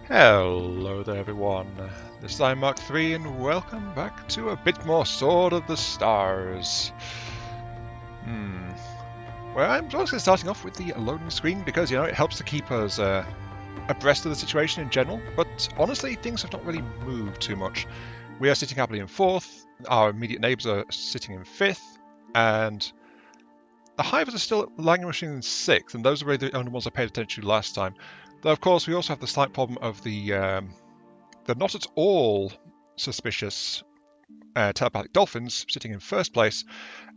Hello there everyone, this is Mark 3 and welcome back to a bit more Sword of the Stars. Well, I'm also starting off with the loading screen because, it helps to keep us abreast of the situation in general, but honestly things have not really moved too much. We are sitting happily in 4th, our immediate neighbours are sitting in 5th, and the Hivers are still languishing in 6th, and those are really the only ones I paid attention to last time. Though of course we also have the slight problem of the not at all suspicious telepathic dolphins sitting in 1st place,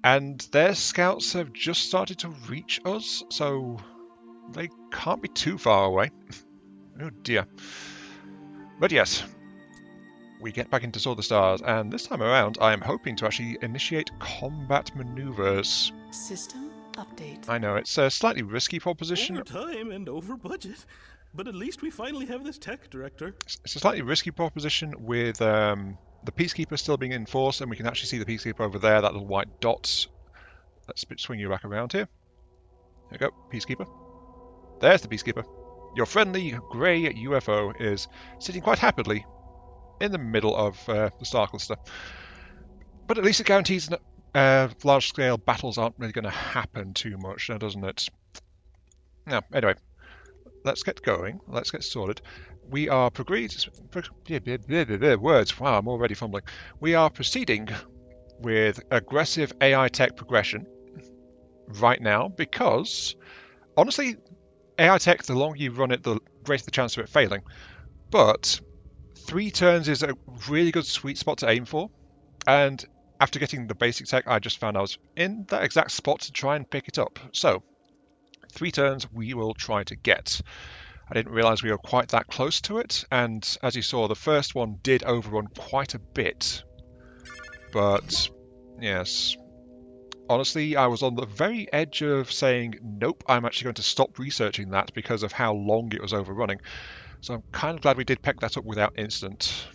and their scouts have just started to reach us, so they can't be too far away. Oh dear. But yes, we get back into Sword of the Stars, and this time around I am hoping to actually initiate combat maneuvers. System update. I know, it's a slightly risky proposition. Over time and over budget, but at least we finally have this tech director. It's a slightly risky proposition with the Peacekeeper still being enforced, and we can actually see the Peacekeeper over there, that little white dot. Let's swing you back around here. There we go, Peacekeeper. There's the Peacekeeper. Your friendly grey UFO is sitting quite happily in the middle of the Star Cluster. But at least it guarantees that large-scale battles aren't really going to happen too much, now doesn't it? Now, anyway, let's get going. Let's get sorted. We are words. Wow, I'm already fumbling. We are proceeding with aggressive AI tech progression right now because, honestly, AI tech, the longer you run it, the greater the chance of it failing. But 3 turns is a really good sweet spot to aim for. And after getting the basic tech, I just found I was in that exact spot to try and pick it up. So, 3 turns we will try to get. I didn't realise we were quite that close to it, and as you saw, the first one did overrun quite a bit. But, yes, honestly, I was on the very edge of saying, nope, I'm actually going to stop researching that because of how long it was overrunning. So I'm kind of glad we did pick that up without incident,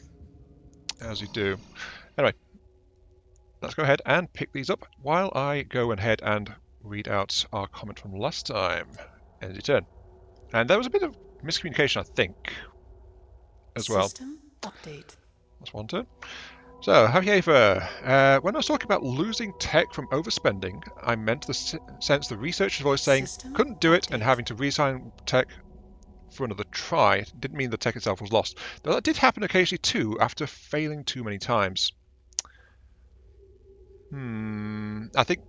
as you do. Anyway, let's go ahead and pick these up while I go ahead and read out our comment from last time. End your turn. And there was a bit of miscommunication, I think, as well. System update. That's one turn. So, Javier, when I was talking about losing tech from overspending, I meant the sense the researcher's voice saying couldn't do it and having to reassign tech for another try. It didn't mean the tech itself was lost. Though that did happen occasionally too, after failing too many times. I think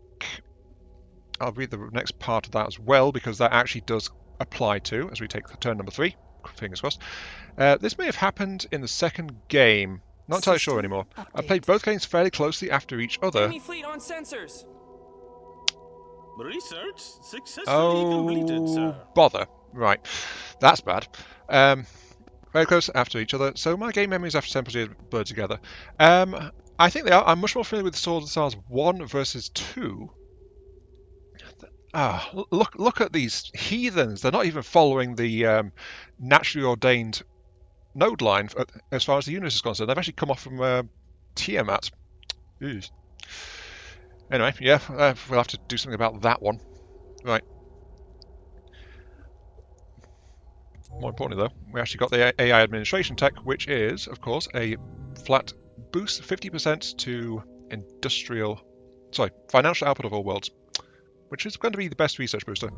I'll read the next part of that as well, because that actually does apply to, as we take turn number 3. Fingers crossed. This may have happened in the second game. Not entirely sure anymore. I played both games fairly closely after each other. Enemy fleet on sensors. Research successfully completed, sir. Bother. Right. That's bad. Very close after each other. So my game memories after temporarily blurred together. I think they are. I'm much more familiar with Sword of the Stars 1 versus 2. Look at these heathens. They're not even following the naturally ordained node line as far as the universe is concerned. They've actually come off from Tiamat. Jeez. Anyway, yeah, we'll have to do something about that one. Right. More importantly, though, we actually got the AI administration tech, which is, of course, a flat boost 50% to financial output of all worlds, which is going to be the best research booster.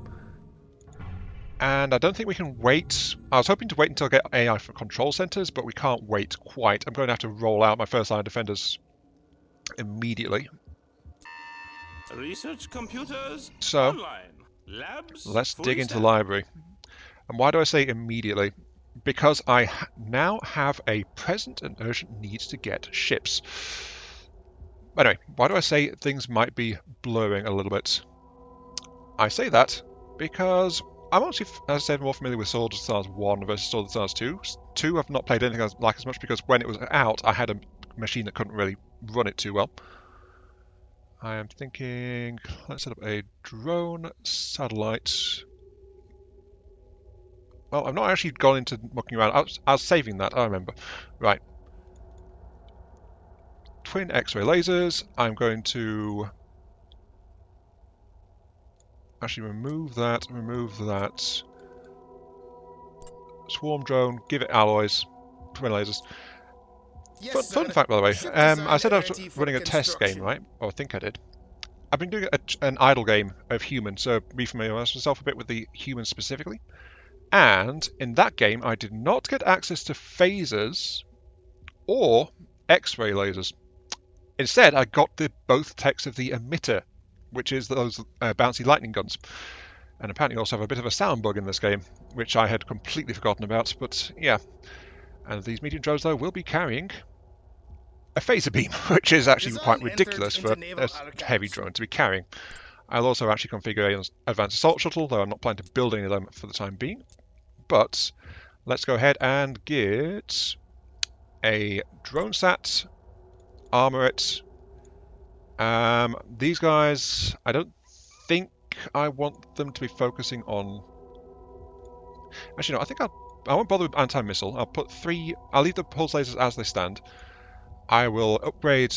And I don't think we can wait. I was hoping to wait until I get AI for control centers, but we can't wait quite. I'm going to have to roll out my first line of defenders immediately. Research computers so online. Labs let's dig into the library. And why do I say immediately? Because I now have a present and urgent need to get ships. Anyway, why do I say things might be blurring a little bit? I say that because I'm actually, as I said, more familiar with Sword of the Stars 1 versus Sword of the Stars 2. 2 I've not played anything like as much because when it was out, I had a machine that couldn't really run it too well. I am thinking, let's set up a drone satellite. Well, I've not actually gone into mucking around. I was saving that, I remember. Right. Twin X-ray lasers. I'm going to actually remove that. Swarm drone, give it alloys, twin lasers. Yes, Fun sir. fact, by the way, Ship I design said I was ready for running a test game, construction. right? Or I think I did. I've been doing an idle game of human, so refamiliarise myself a bit with the human specifically. And in that game, I did not get access to phasers or X-ray lasers. Instead, I got both techs of the emitter, which is those bouncy lightning guns. And apparently also have a bit of a sound bug in this game, which I had completely forgotten about. But yeah, and these medium drones though will be carrying a phaser beam, which is actually quite Design entered ridiculous into for naval a heavy archives. drone to be carrying. I'll also actually configure an advanced assault shuttle, though I'm not planning to build any of them for the time being. But let's go ahead and get a drone sat, armor it. These guys, I don't think I want them to be focusing on. Actually, no, I think I won't bother with anti-missile. I'll put 3. I'll leave the pulse lasers as they stand. I will upgrade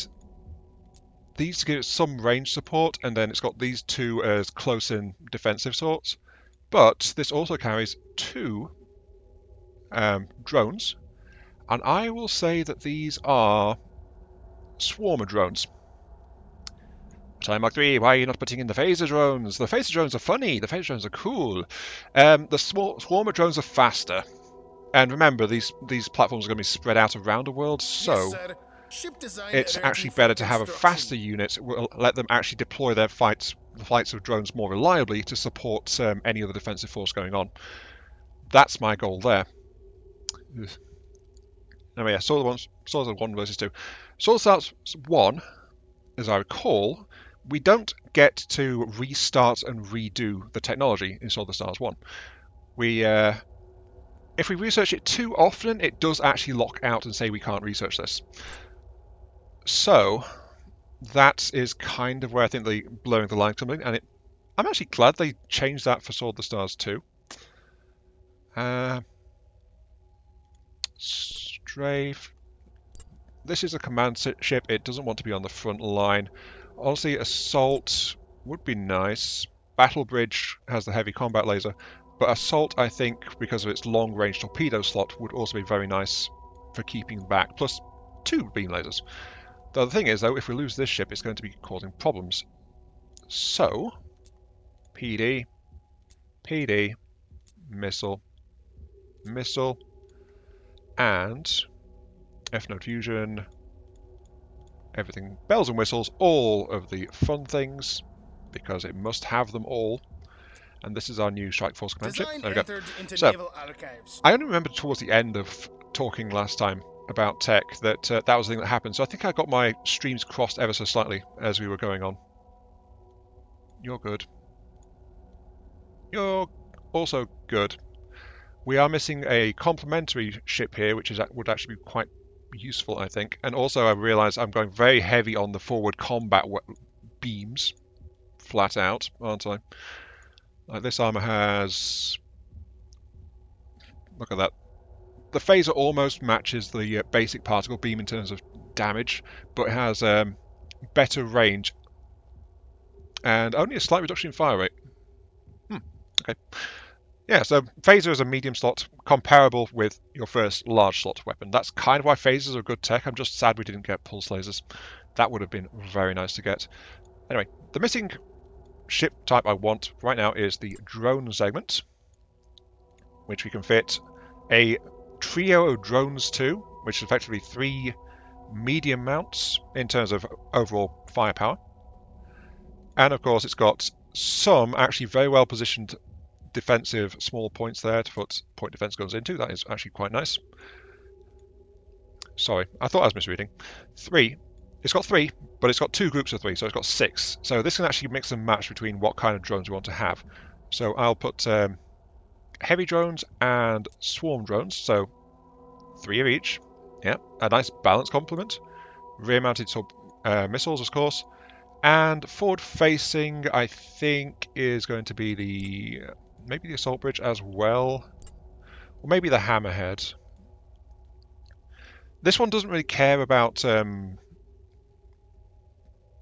these to give it some range support, and then it's got these 2 as close-in defensive sorts. But this also carries 2 drones, and I will say that these are swarmer drones. Time Mark 3, why are you not putting in the phaser drones? The phaser drones are funny, the phaser drones are cool. The swarmer drones are faster. And remember, these platforms are going to be spread out around the world, so Yes, sir. Ship design it's ready actually for better to have a construction. faster unit. It will let them actually deploy the flights of drones more reliably to support any other defensive force going on. That's my goal there. Anyway, yeah, Sword 1 versus 2. Sword Stars 1, as I recall, we don't get to restart and redo the technology in Sword of the Stars 1. If we research it too often, it does actually lock out and say we can't research this. So that is kind of where I think the blurring the line comes in, and I'm actually glad they changed that for Sword of the Stars 2. Strafe. This is a command ship. It doesn't want to be on the front line. Honestly, Assault would be nice. Battle Bridge has the heavy combat laser, but Assault, I think, because of its long-range torpedo slot, would also be very nice for keeping back, plus 2 beam lasers. The other thing is, though, if we lose this ship, it's going to be causing problems. So, PD, PD, missile, missile, and F-node fusion, everything, bells and whistles, all of the fun things, because it must have them all. And this is our new Strike Force command ship. Design There we go. entered into So, naval archives. I only remember towards the end of talking last time about tech that that was the thing that happened. So I think I got my streams crossed ever so slightly as we were going on. You're good. You're also good. We are missing a complementary ship here, which would actually be quite useful, I think. And also I realise I'm going very heavy on the forward combat beams, flat out, aren't I? Like this armour has... Look at that. The phaser almost matches the basic particle beam in terms of damage, but it has better range and only a slight reduction in fire rate. Okay. Yeah, so phaser is a medium slot, comparable with your first large slot weapon. That's kind of why phasers are good tech. I'm just sad we didn't get pulse lasers. That would have been very nice to get. Anyway, the missing ship type I want right now is the drone segment, which we can fit a trio of drones to, which is effectively 3 medium mounts in terms of overall firepower. And of course, it's got some actually very well positioned defensive small points there to put point defense guns into. That is actually quite nice. Sorry, I thought I was misreading. 3. It's got 3, but it's got 2 groups of 3, so it's got 6. So this can actually mix and match between what kind of drones we want to have. So I'll put heavy drones and swarm drones, so 3 of each. Yeah, a nice balanced complement. Rear-mounted missiles, of course. And forward-facing, I think, is going to be maybe the assault bridge as well, or maybe the hammerhead. This one doesn't really care about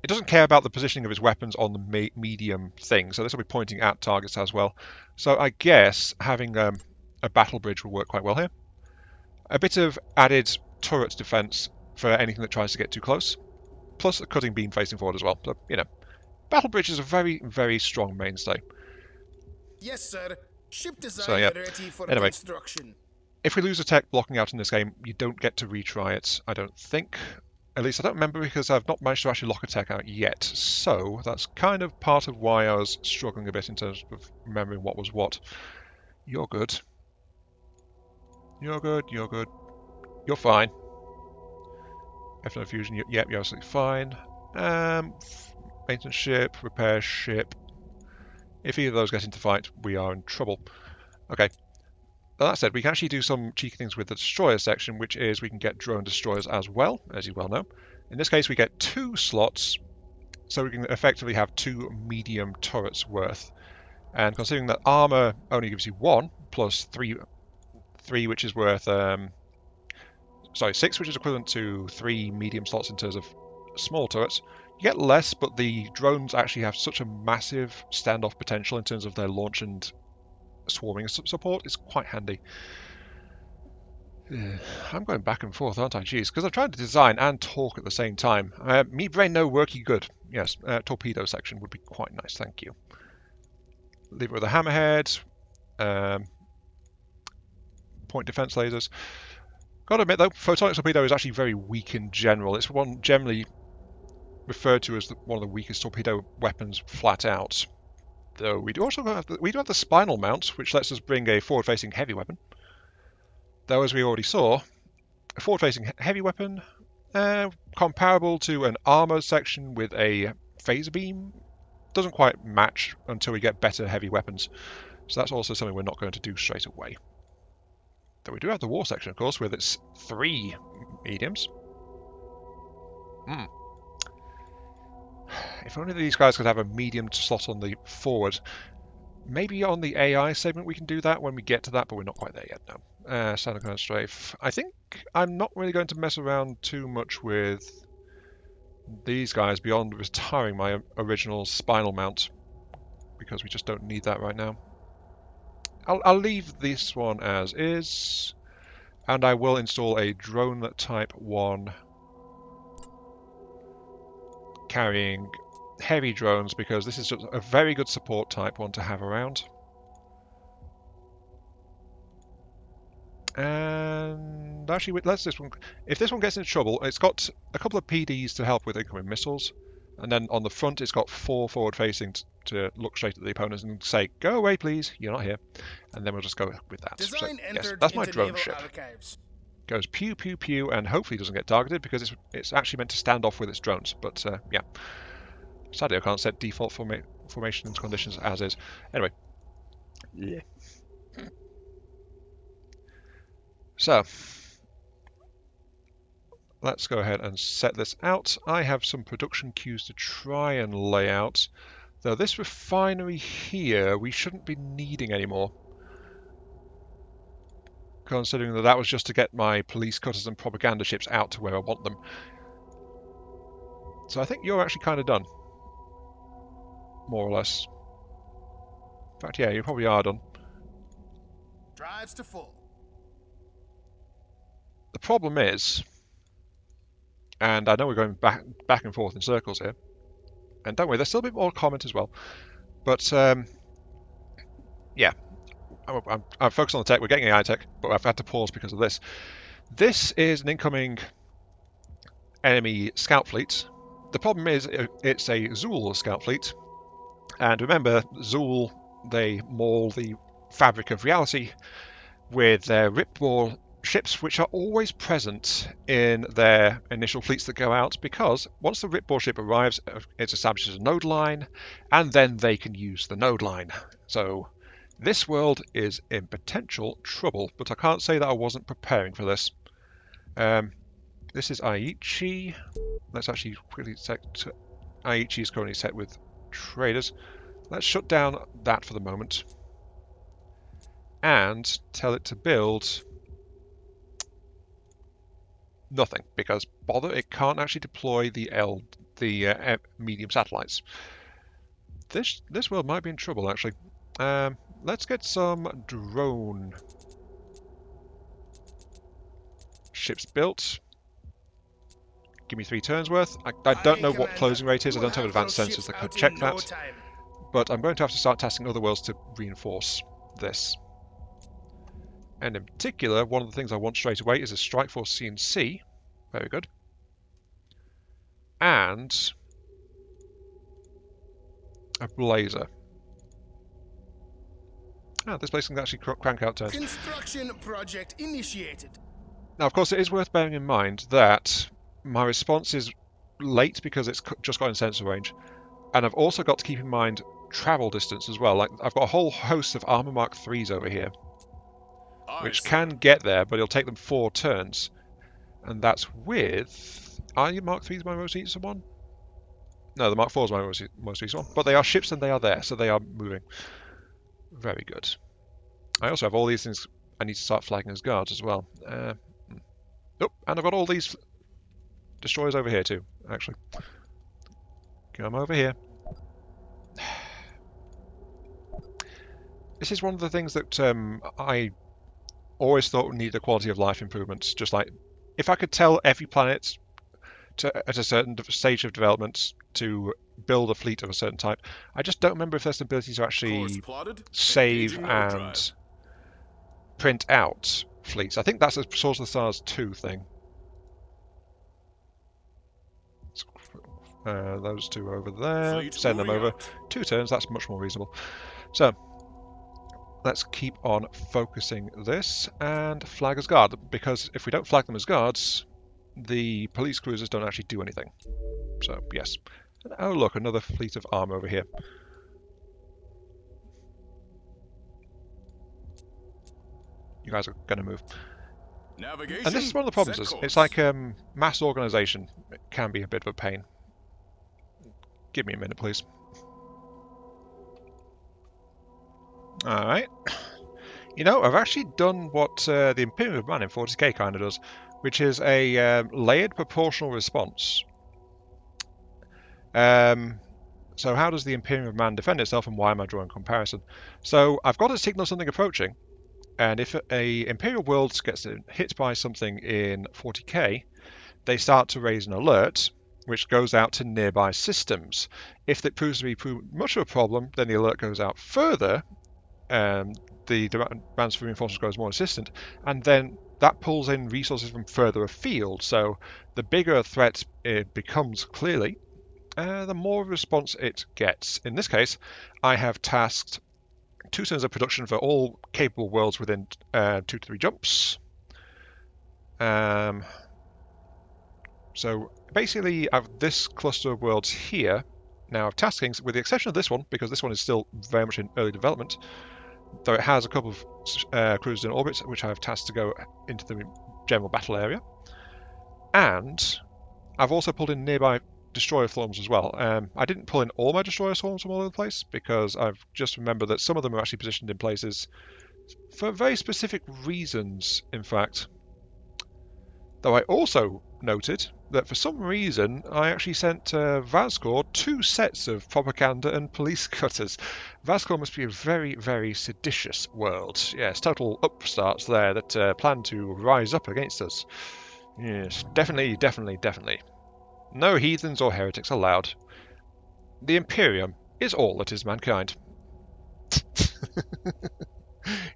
it doesn't care about the positioning of its weapons on the medium thing, so this will be pointing at targets as well. So I guess having a battle bridge will work quite well here. A bit of added turret defense for anything that tries to get too close, plus a cutting beam facing forward as well. So, you know, battle bridge is a very, very strong mainstay. Yes, sir. Ship design So, yeah. ready for Anyway. construction. If we lose a tech blocking out in this game, you don't get to retry it, I don't think. At least I don't remember, because I've not managed to actually lock a tech out yet. So that's kind of part of why I was struggling a bit in terms of remembering what was what. You're good. You're good, you're good. You're fine. F9 fusion, yep, you're absolutely fine. Maintenance ship, repair ship. If either of those get into fight, we are in trouble. Okay. That said, we can actually do some cheeky things with the destroyer section, which is we can get drone destroyers as well, as you well know. In this case, we get 2 slots, so we can effectively have 2 medium turrets worth. And considering that armor only gives you 1, plus 3 which is worth, 6, which is equivalent to 3 medium slots in terms of small turrets, you get less, but the drones actually have such a massive standoff potential in terms of their launch and swarming support. It's quite handy. I'm going back and forth, aren't I? Jeez, because I'm trying to design and talk at the same time. Me brain no worky good. Yes, torpedo section would be quite nice, thank you. Leave it with a hammerhead. Point defense lasers. Gotta admit though, photonic torpedo is actually very weak in general. It's one generally referred to as one of the weakest torpedo weapons flat out. Though we do also have the spinal mount, which lets us bring a forward-facing heavy weapon. Though, as we already saw, a forward-facing heavy weapon, comparable to an armor section with a phaser beam, doesn't quite match until we get better heavy weapons. So that's also something we're not going to do straight away. Though we do have the war section, of course, with its 3 mediums. If only these guys could have a medium slot on the forward. Maybe on the AI segment we can do that when we get to that, but we're not quite there yet, no. Standard kind of strafe. I think I'm not really going to mess around too much with these guys beyond retiring my original spinal mount, because we just don't need that right now. I'll leave this one as is, and I will install a drone type 1 carrying heavy drones, because this is just a very good support type 1 to have around. And actually, let's this one. If this one gets into trouble, it's got a couple of PDs to help with incoming missiles, and then on the front it's got 4 forward-facing to look straight at the opponents and say, "Go away, please. You're not here." And then we'll just go with that. Design So, yes, entered that's my into drone naval ship. archives. Goes pew pew pew, and hopefully doesn't get targeted because it's actually meant to stand off with its drones. But yeah, sadly I can't set default formation conditions as is. Anyway. Yeah. So, let's go ahead and set this out. I have some production queues to try and lay out, though this refinery here we shouldn't be needing anymore, considering that was just to get my police cutters and propaganda ships out to where I want them. So I think you're actually kind of done, more or less. In fact, yeah, you probably are done. Drives to full. The problem is, and I know we're going back and forth in circles here, and don't worry, there's still a bit more comment as well, but yeah, I'm focused on the tech. We're getting AI tech, but I've had to pause because of this. This is an incoming enemy scout fleet. The problem is it's a Zuul scout fleet, and remember, Zuul, they maul the fabric of reality with their ripball ships, which are always present in their initial fleets that go out, because once the ripball ship arrives, it establishes a node line, and then they can use the node line. So this world is in potential trouble, but I can't say that I wasn't preparing for this. This is Aichi. Let's actually quickly set. Aichi is currently set with traders. Let's shut down that for the moment and tell it to build nothing, because bother, it can't actually deploy the medium satellites. This world might be in trouble actually. Let's get some drone ships built. Give me 3 turns worth. I don't know what closing rate is. I don't have advanced sensors that could check that. But I'm going to have to start tasking other worlds to reinforce this. And in particular, one of the things I want straight away is a Strike Force CNC. Very good. And a Blazer. Ah, this place can actually crank out turns. Construction project initiated. Now, of course, it is worth bearing in mind that my response is late because it's just got in sensor range. And I've also got to keep in mind travel distance as well. Like, I've got a whole host of Armor Mark 3s over here, which can get there, but it'll take them 4 turns. And that's with... Are your Mark 3s my most recent one? No, the Mark 4 is my most recent one. But they are ships and they are there, so they are moving. Very good. I also have all these things I need to start flagging as guards as well. Oh, and I've got all these destroyers over here too, actually. Come over here. This is one of the things that I always thought needed a quality of life improvement. Just like, if I could tell every planet at a certain stage of development to build a fleet of a certain type, I just don't remember if there's an ability to actually save and print out fleets. I think that's a Swords of the Stars 2 thing. Those 2 over there. Send them over. 2 turns, that's much more reasonable. So, let's keep on focusing this and flag as guard, because if we don't flag them as guards, the police cruisers don't actually do anything. So, yes. And, oh look, another fleet of armor over here. You guys are going to move. Navigation, and this is one of the problems. It's like mass organization. It can be a bit of a pain. Give me a minute, please. Alright. You know, I've actually done what the Imperial Man in 40k kind of does, which is a layered proportional response. So how does the Imperial Man defend itself, and why am I drawing comparison? So I've got to signal something approaching, and if a Imperial world gets hit by something in 40k, they start to raise an alert, which goes out to nearby systems. If it proves to be much of a problem, then the alert goes out further, the demands for reinforcements grows more insistent, and then that pulls in resources from further afield. So the bigger a threat it becomes, clearly, the more response it gets. In this case, I have tasked 2 turns of production for all capable worlds within 2 to 3 jumps. So basically, I have this cluster of worlds here now of taskings, with the exception of this one, because this one is still very much in early development, though it has a couple of cruisers in orbit, which I have tasked to go into the general battle area. And I've also pulled in nearby destroyer swarms as well. I didn't pull in all my destroyer swarms from all over the place, because I've just remembered that some of them are actually positioned in places for very specific reasons, in fact. Though I also noted that for some reason I actually sent Vazcor 2 sets of propaganda and police cutters. Vazcor must be a very, very seditious world. Yes, total upstarts there that plan to rise up against us. Yes, definitely, definitely, definitely. No heathens or heretics allowed. The Imperium is all that is mankind.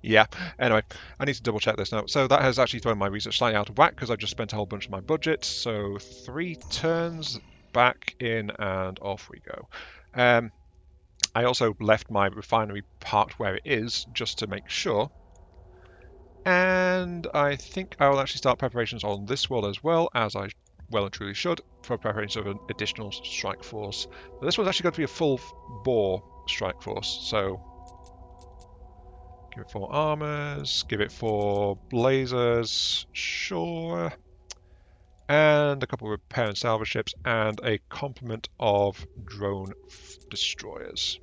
Yeah, anyway, I need to double check this now. So that has actually thrown my research slightly out of whack, because I've just spent a whole bunch of my budget. So 3 turns, back in, and off we go. I also left my refinery parked where it is, just to make sure. And I think I will actually start preparations on this world as well, as I well and truly should, for preparations of an additional strike force. But this one's actually going to be a full bore strike force, so give it 4 armors, give it 4 blazers, sure, and a couple of repair and salvage ships, and a complement of drone destroyers.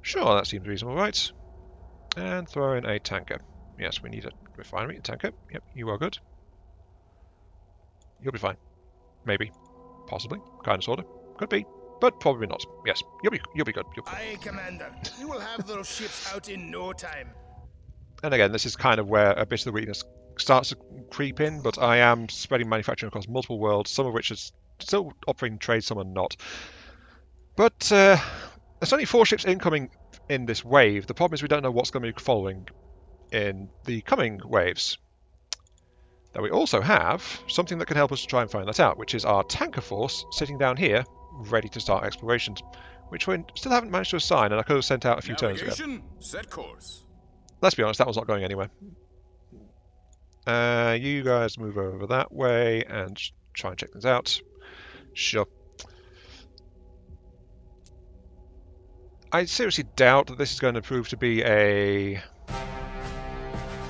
Sure, that seems reasonable, right? And throw in a tanker. Yes, we need a refinery, a tanker. Yep, you are good. You'll be fine. Maybe. Possibly. Kind of, sort of. Could be. But probably not. Yes, you'll be good. Aye, Commander. We will have those ships out in no time. And again, this is kind of where a bit of the weakness starts to creep in, but I am spreading manufacturing across multiple worlds, some of which is still operating trade, some are not. But there's only 4 ships incoming in this wave. The problem is we don't know what's going to be following in the coming waves. Now we also have something that can help us to try and find that out, which is our tanker force sitting down here, ready to start explorations, which we still haven't managed to assign, and I could have sent out a few turns ago. Set course. Let's be honest, that one's not going anywhere. You guys move over that way and try and check things out. Sure. I seriously doubt that this is going to prove to be a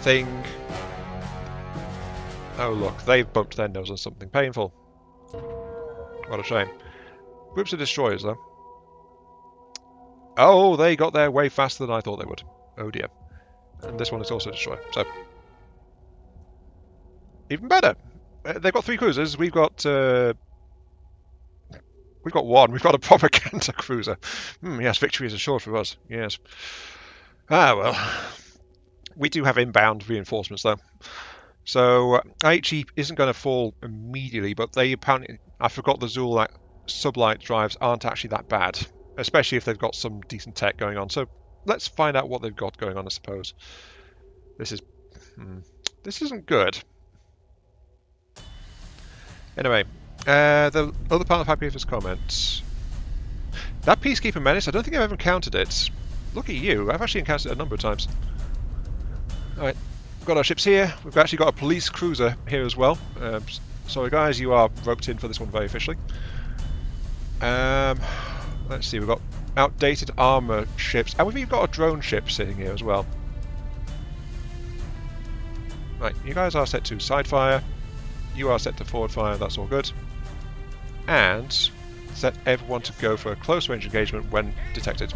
thing. Oh look, they've bumped their nose on something painful. What a shame. Groups of destroyers though. Oh, they got there way faster than I thought they would. Oh dear. And this one is also a destroyer, so even better. They've got 3 cruisers. We've got one. We've got a propaganda cruiser. Yes, victory is assured for us. Yes. Ah well. We do have inbound reinforcements though. So IHE isn't going to fall immediately, but they apparently, I forgot the Zuul sublight drives aren't actually that bad, especially if they've got some decent tech going on. So let's find out what they've got going on, I suppose. This isn't good. Anyway, the other part of Happy Earth's comments. That Peacekeeper Menace, I don't think I've ever encountered it. Look at you, I've actually encountered it a number of times. Alright. We've got our ships here. We've actually got a police cruiser here as well. Sorry guys, you are roped in for this one very officially. Let's see, we've got outdated armor ships, and we've even got a drone ship sitting here as well. Right, you guys are set to side fire. You are set to forward fire, that's all good. And set everyone to go for a close range engagement when detected.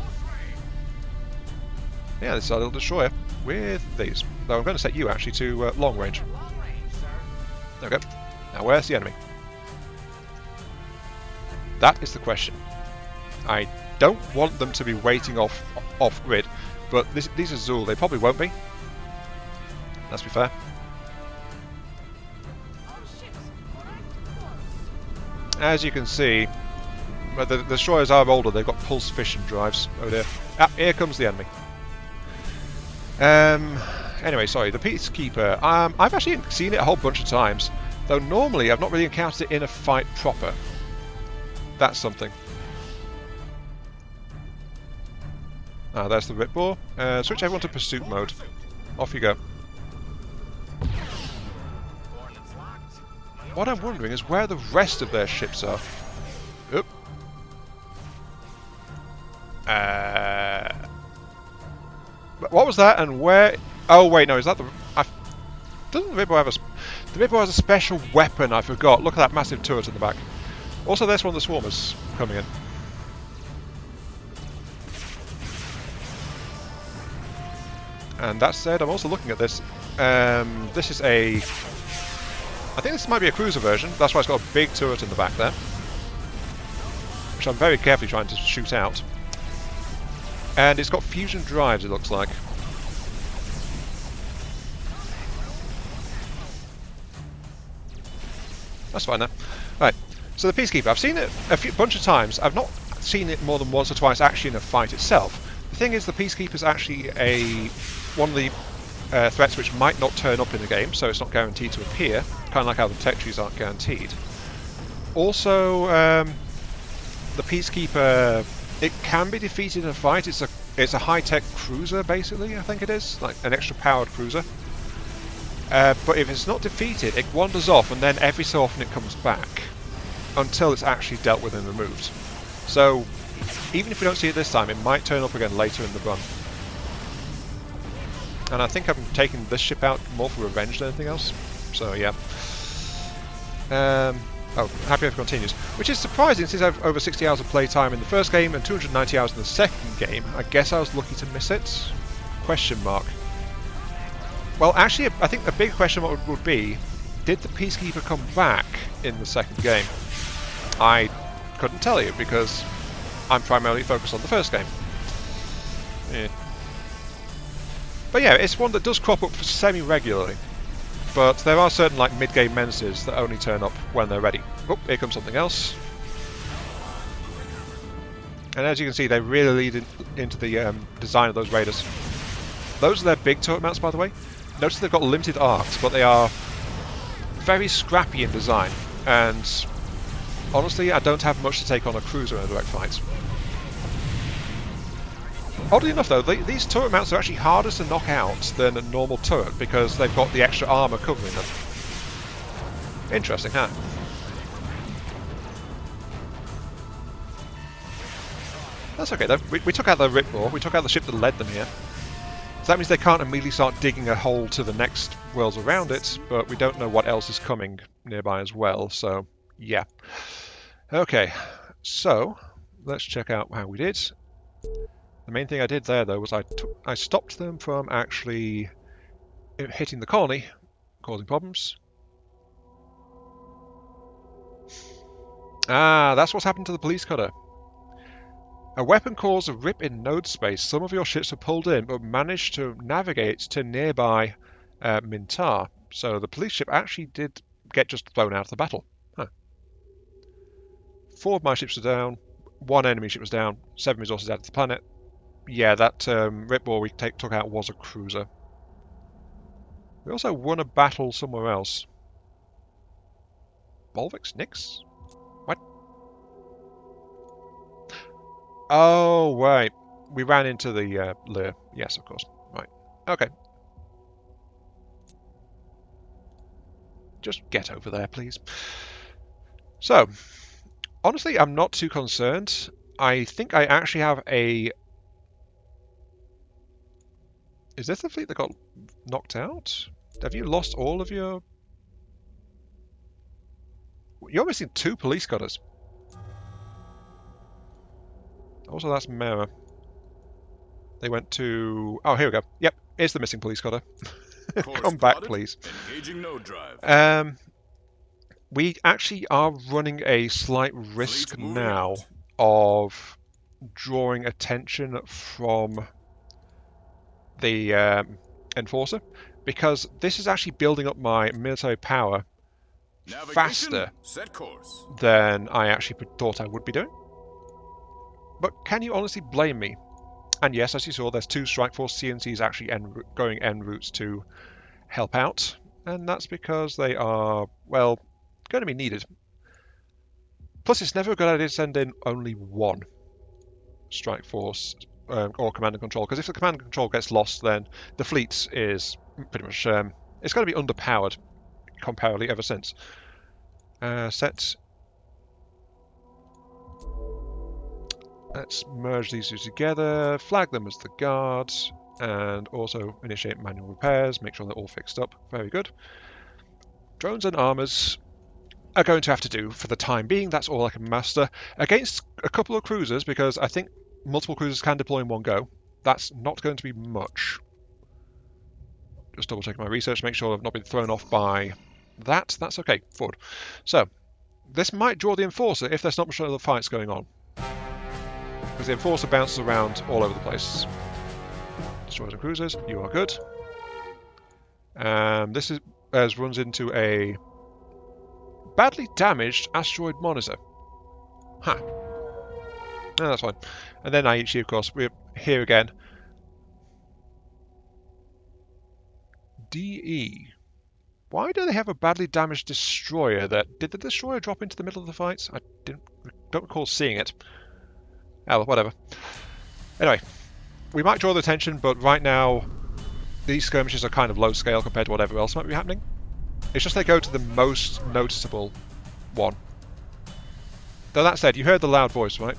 Yeah, this is our little destroyer with these. Though I'm going to set you actually to long range. There we go. Now where's the enemy? That is the question. I don't want them to be waiting off grid, but these are Zuul. They probably won't be. Let's be fair. As you can see, the destroyers are older. They've got pulse fission drives. Oh dear. Ah, here comes the enemy. Anyway, sorry, the Peacekeeper. I've actually seen it a whole bunch of times, though normally I've not really encountered it in a fight proper. That's something. Ah, there's the Ritbor. Switch everyone to pursuit mode. Off you go. What I'm wondering is where the rest of their ships are. Oop. What was that, and where? Oh wait, no, is that the? Doesn't the Ritbor have a? The Ritbor has a special weapon. I forgot. Look at that massive turret in the back. Also, there's one of the swarmers coming in. And that said, I'm also looking at this. This is a. I think this might be a cruiser version. That's why it's got a big turret in the back there, which I'm very carefully trying to shoot out. And it's got fusion drives, it looks like. That's fine now. Right, so the Peacekeeper, I've seen it a bunch of times. I've not seen it more than once or twice actually in a fight itself. The thing is, the Peacekeeper is actually one of the threats which might not turn up in the game, so it's not guaranteed to appear, kind of like how the tech trees aren't guaranteed. Also, the Peacekeeper, it can be defeated in a fight. It's a high-tech cruiser, basically, I think it is, like an extra-powered cruiser. But if it's not defeated, it wanders off, and then every so often it comes back, until it's actually dealt with and removed. So, even if we don't see it this time, it might turn up again later in the run. And I think I'm taking this ship out more for revenge than anything else. So, yeah. Oh, Happy Earth continues. Which is surprising since I have over 60 hours of playtime in the first game and 290 hours in the second game. I guess I was lucky to miss it? Question mark. Well, actually, I think the big question would be, did the Peacekeeper come back in the second game? I couldn't tell you because I'm primarily focused on the first game. Yeah. But yeah, it's one that does crop up semi-regularly. But there are certain like mid-game menaces that only turn up when they're ready. Oh, here comes something else. And as you can see, they really lead into the design of those raiders. Those are their big turret mounts, by the way. Notice they've got limited arcs, but they are very scrappy in design. And honestly, I don't have much to take on a cruiser in a direct fight. Oddly enough, though, these turret mounts are actually harder to knock out than a normal turret because they've got the extra armour covering them. Interesting, huh? That's okay though. We took out the Ripbore, we took out the ship that led them here. So that means they can't immediately start digging a hole to the next worlds around it, but we don't know what else is coming nearby as well, so yeah. Okay, so let's check out how we did. The main thing I did there though was I stopped them from actually hitting the colony, causing problems. Ah, that's what's happened to the police cutter. A weapon caused a rip in node space. Some of your ships were pulled in, but managed to navigate to nearby Mintar. So the police ship actually did get just thrown out of the battle. Huh. 4 of my ships were down. 1 enemy ship was down. 7 resources out of the planet. Yeah, that Ripbore we took out was a cruiser. We also won a battle somewhere else. Bolvix Nix? What? Oh, right. We ran into the Liir. Yes, of course. Right. Okay. Just get over there, please. So, honestly, I'm not too concerned. I think I actually have a... Is this the fleet that got knocked out? Have you lost all of your... You're missing 2 police cutters. Also, that's Mera. They went to... Oh, here we go. Yep, it's the missing police cutter. Come back, please. Engaging node drive. We actually are running a slight risk now of drawing attention from the Enforcer, because this is actually building up my military power faster than I actually thought I would be doing. But can you honestly blame me? And yes, as you saw, there's 2 Strike Force CNCs actually going en route to help out, and that's because they are, well, going to be needed. Plus, it's never a good idea to send in only 1 Strike Force or Command and Control, because if the Command and Control gets lost, then the fleet is pretty much, it's going to be underpowered comparatively ever since. Set. Let's merge these 2 together, flag them as the guards, and also initiate manual repairs, make sure they're all fixed up. Very good. Drones and armors are going to have to do for the time being. That's all I can master. Against a couple of cruisers, because I think multiple cruisers can deploy in one go, that's not going to be much. Just double checking my research, make sure I've not been thrown off by that. That's okay. Forward. So, this might draw the Enforcer if there's not much other fights going on. Because the Enforcer bounces around all over the place. Destroyers and cruisers, you are good. This is runs into a badly damaged asteroid monitor. Huh. No, that's fine. And then Aichi, of course, we're here again. DE. Why do they have a badly damaged destroyer? Did the destroyer drop into the middle of the fight? I don't recall seeing it. Oh, well, whatever. Anyway, we might draw the attention, but right now these skirmishes are kind of low scale compared to whatever else might be happening. It's just they go to the most noticeable one. Though that said, you heard the loud voice, right?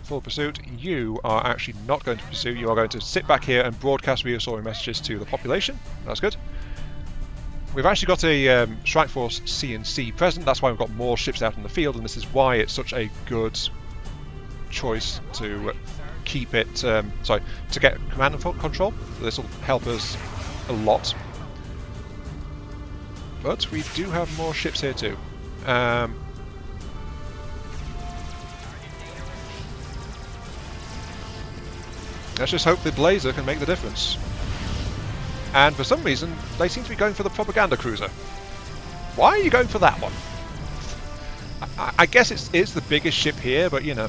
Full pursuit. You are actually not going to pursue. You are going to sit back here and broadcast reassuring messages to the population. That's good. We've actually got a Strike Force CNC present. That's why we've got more ships out in the field, and this is why it's such a good choice to keep it, to get command and control. This will help us a lot. But we do have more ships here too. Let's just hope the blazer can make the difference. And for some reason, they seem to be going for the propaganda cruiser. Why are you going for that one? I guess it's the biggest ship here, but you know.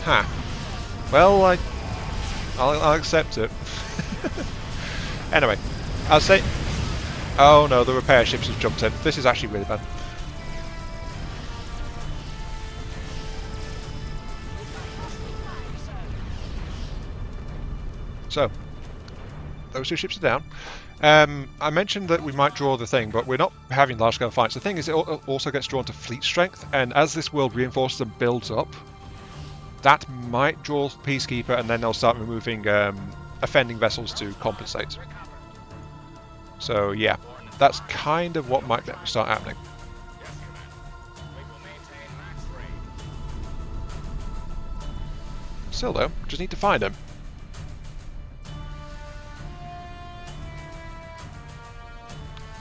Huh. Well, I'll accept it. Anyway, I'll say... Oh no, the repair ships have jumped in. This is actually really bad. So, those two ships are down. I mentioned that we might draw the thing, but we're not having large-scale fights. The thing is, it also gets drawn to fleet strength, and as this world reinforces and builds up, that might draw Peacekeeper, and then they'll start removing offending vessels to compensate. So yeah, that's kind of what might start happening. Still though, just need to find him.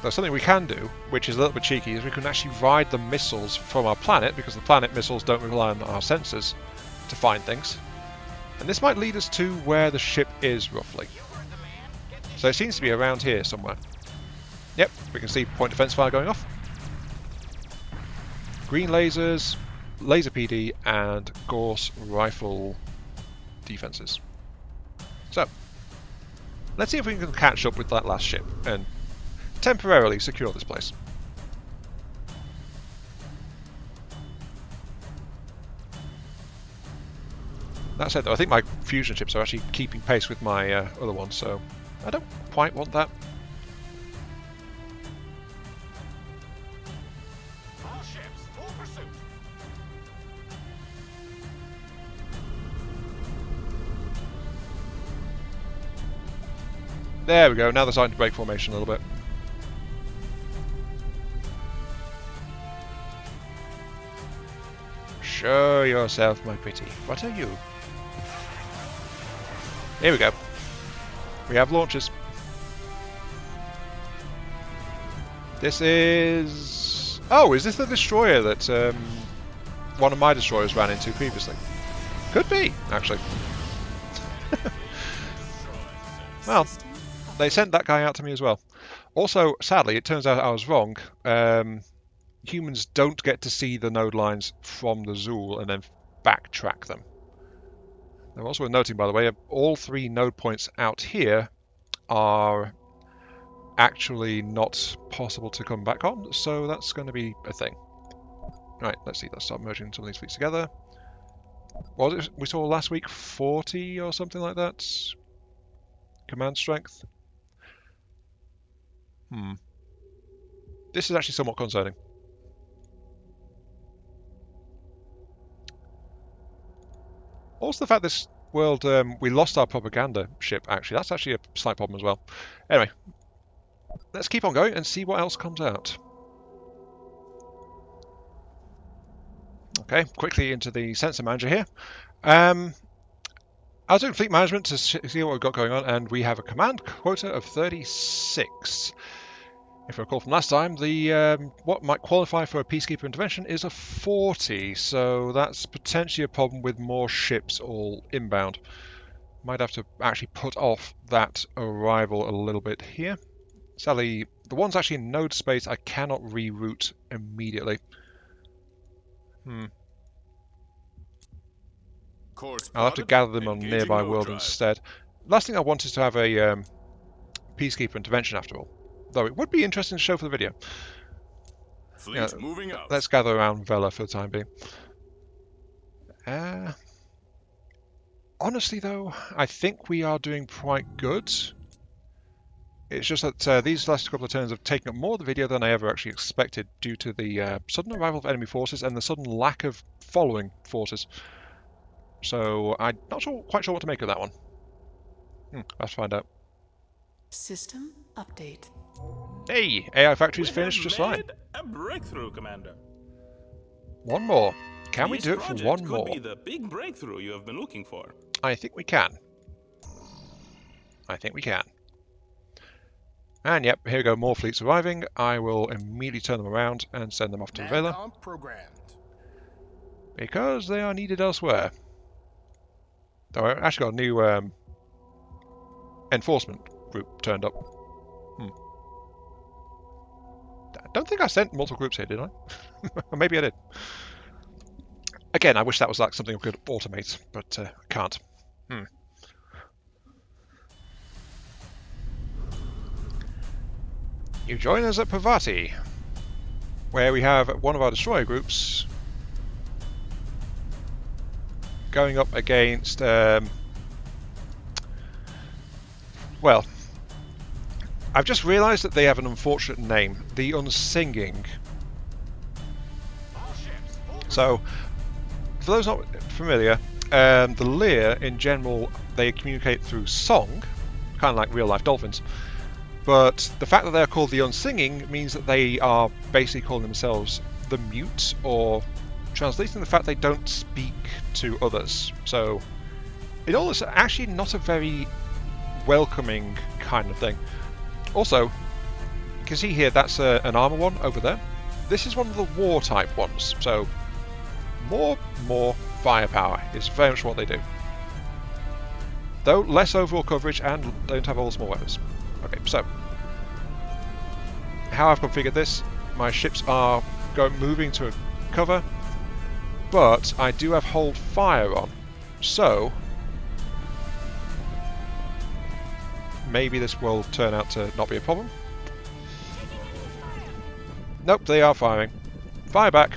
There's something we can do, which is a little bit cheeky, is we can actually ride the missiles from our planet, because the planet missiles don't rely on our sensors to find things. And this might lead us to where the ship is, roughly. So it seems to be around here somewhere. Yep, we can see point defense fire going off. Green lasers, laser PD, and Gorse rifle defenses. So, let's see if we can catch up with that last ship and temporarily secure this place. That said though, I think my fusion ships are actually keeping pace with my other ones, so I don't quite want that. All ships, full pursuit. There we go, now they're starting to break formation a little bit. Show yourself, my pretty. What are you? Here we go. We have launches. This is... Oh, is this the destroyer that one of my destroyers ran into previously? Could be, actually. Well, they sent that guy out to me as well. Also, sadly, it turns out I was wrong. Humans don't get to see the node lines from the Zuul and then backtrack them. Now, also worth noting, by the way, all three node points out here are actually not possible to come back on, so that's going to be a thing. Right, let's see, let's start merging some of these fleets together. What was it we saw last week? 40 or something like that? Command strength? This is actually somewhat concerning. Also the fact this world, we lost our propaganda ship, actually. That's actually a slight problem as well. Anyway, let's keep on going and see what else comes out. Okay, quickly into the sensor manager here. I was doing fleet management to see what we've got going on, and we have a command quota of 36. If I recall from last time, the what might qualify for a peacekeeper intervention is a 40, so that's potentially a problem with more ships all inbound. Might have to actually put off that arrival a little bit here. Sadly, the ones actually in node space I cannot reroute immediately. I'll have to gather them on nearby world instead. Last thing I want is to have a peacekeeper intervention after all. Though it would be interesting to show for the video. Fleet moving out. Let's gather around Vela for the time being. Honestly though, I think we are doing quite good. It's just that these last couple of turns have taken up more of the video than I ever actually expected due to the sudden arrival of enemy forces and the sudden lack of following forces. So I'm not quite sure what to make of that one. Let's find out. System update. Hey, AI factory's finished just fine. A breakthrough, Commander. One more. Can we This do it for project one could more? be the big breakthrough you have been looking for. I think we can. I think we can. And yep, here we go, more fleets arriving. I will immediately turn them around and send them off to Vela. Programmed. Because they are needed elsewhere. Oh, I actually got a new enforcement group turned up. I don't think I sent multiple groups here, did I? Or maybe I did. Again, I wish that was like something we could automate, but can't. You join us at Pavati, where we have one of our destroyer groups going up against, well, I've just realised that they have an unfortunate name, the Unsinging. So, for those not familiar, the Liir in general, they communicate through song, kind of like real life dolphins. But the fact that they're called the Unsinging means that they are basically calling themselves the mute, or translating the fact they don't speak to others. So, in all, it's actually not a very welcoming kind of thing. Also, you can see here that's an armor one over there. This is one of the war type ones, so more firepower is very much what they do. Though less overall coverage and don't have all the small weapons. Okay, so how I've configured this, my ships are moving to a cover, but I do have hold fire on, so maybe this will turn out to not be a problem. Nope, they are firing. Fire back.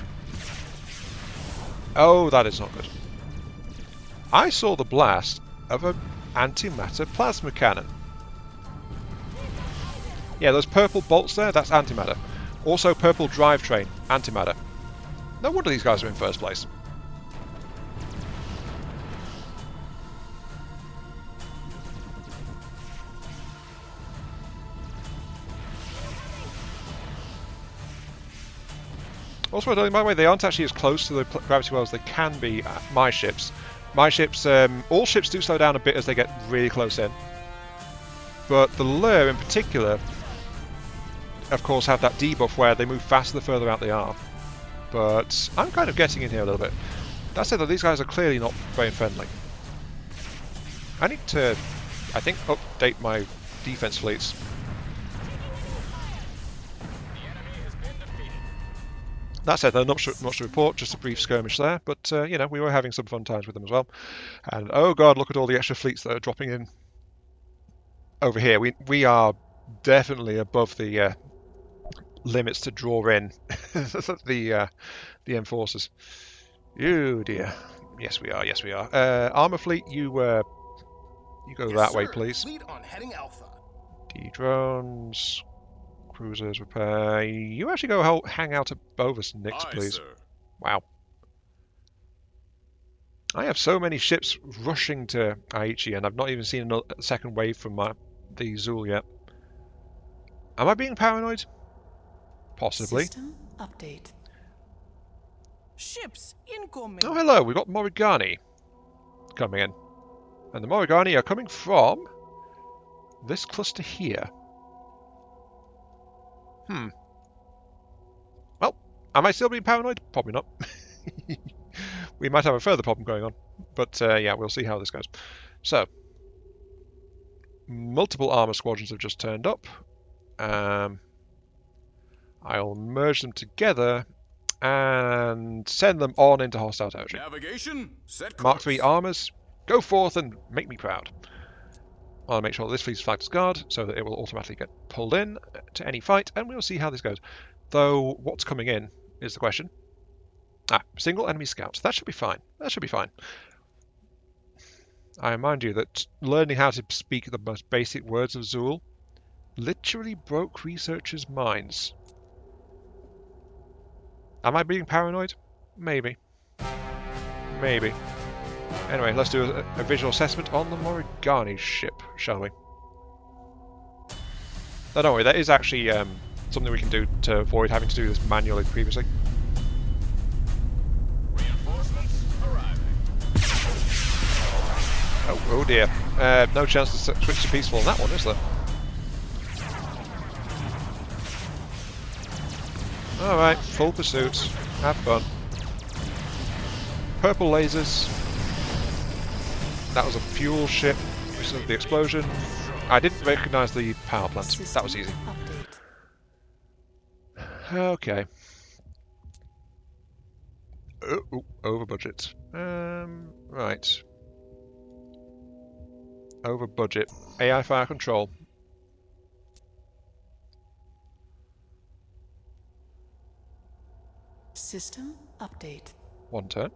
Oh, that is not good. I saw the blast of an antimatter plasma cannon. Yeah, those purple bolts there, that's antimatter. Also purple drivetrain, antimatter. No wonder these guys are in first place. Also, by the way, they aren't actually as close to the gravity well as they can be at my ships. My ships, all ships do slow down a bit as they get really close in. But the Liir in particular, of course, have that debuff where they move faster the further out they are. But I'm kind of getting in here a little bit. That said, though, these guys are clearly not very friendly. I need to, I think, update my defense fleets. That said, though, not much to report, just a brief skirmish there, but, you know, we were having some fun times with them as well. And, oh god, look at all the extra fleets that are dropping in over here. We are definitely above the limits to draw in the enforcers. Oh dear. Yes, we are, yes, we are. Armor fleet, you go that way, please. Fleet on heading alpha. D-drones... Cruisers, repair. You actually go hang out at Bovis next, please. Sir. Wow. I have so many ships rushing to Aichi, and I've not even seen a second wave from the Zuul yet. Am I being paranoid? Possibly. System update. Ships incoming. Oh, hello. We've got Morigani coming in. And the Morigani are coming from this cluster here. Well, am I still being paranoid? Probably not. We might have a further problem going on. But yeah, we'll see how this goes. So, multiple armor squadrons have just turned up. I'll merge them together and send them on into hostile territory. Navigation, set course. Mark III armors, go forth and make me proud. I'll make sure this fleet is flagged as guard so that it will automatically get pulled in to any fight, and we'll see how this goes. Though, what's coming in is the question. Single enemy scouts. That should be fine. That should be fine. I remind you that learning how to speak the most basic words of Zuul literally broke researchers' minds. Am I being paranoid? Maybe. Maybe. Anyway, let's do a visual assessment on the Morigani ship, shall we? No, don't worry, that is actually something we can do to avoid having to do this manually previously. Reinforcements arriving. Oh dear. No chance to switch to peaceful on that one, is there? Alright, full pursuit. Have fun. Purple lasers. That was a fuel ship. This is the explosion. I didn't recognise the power plant. That was easy. Okay. Oh, over budget. Right. Over budget. AI fire control. System update. 1 turn.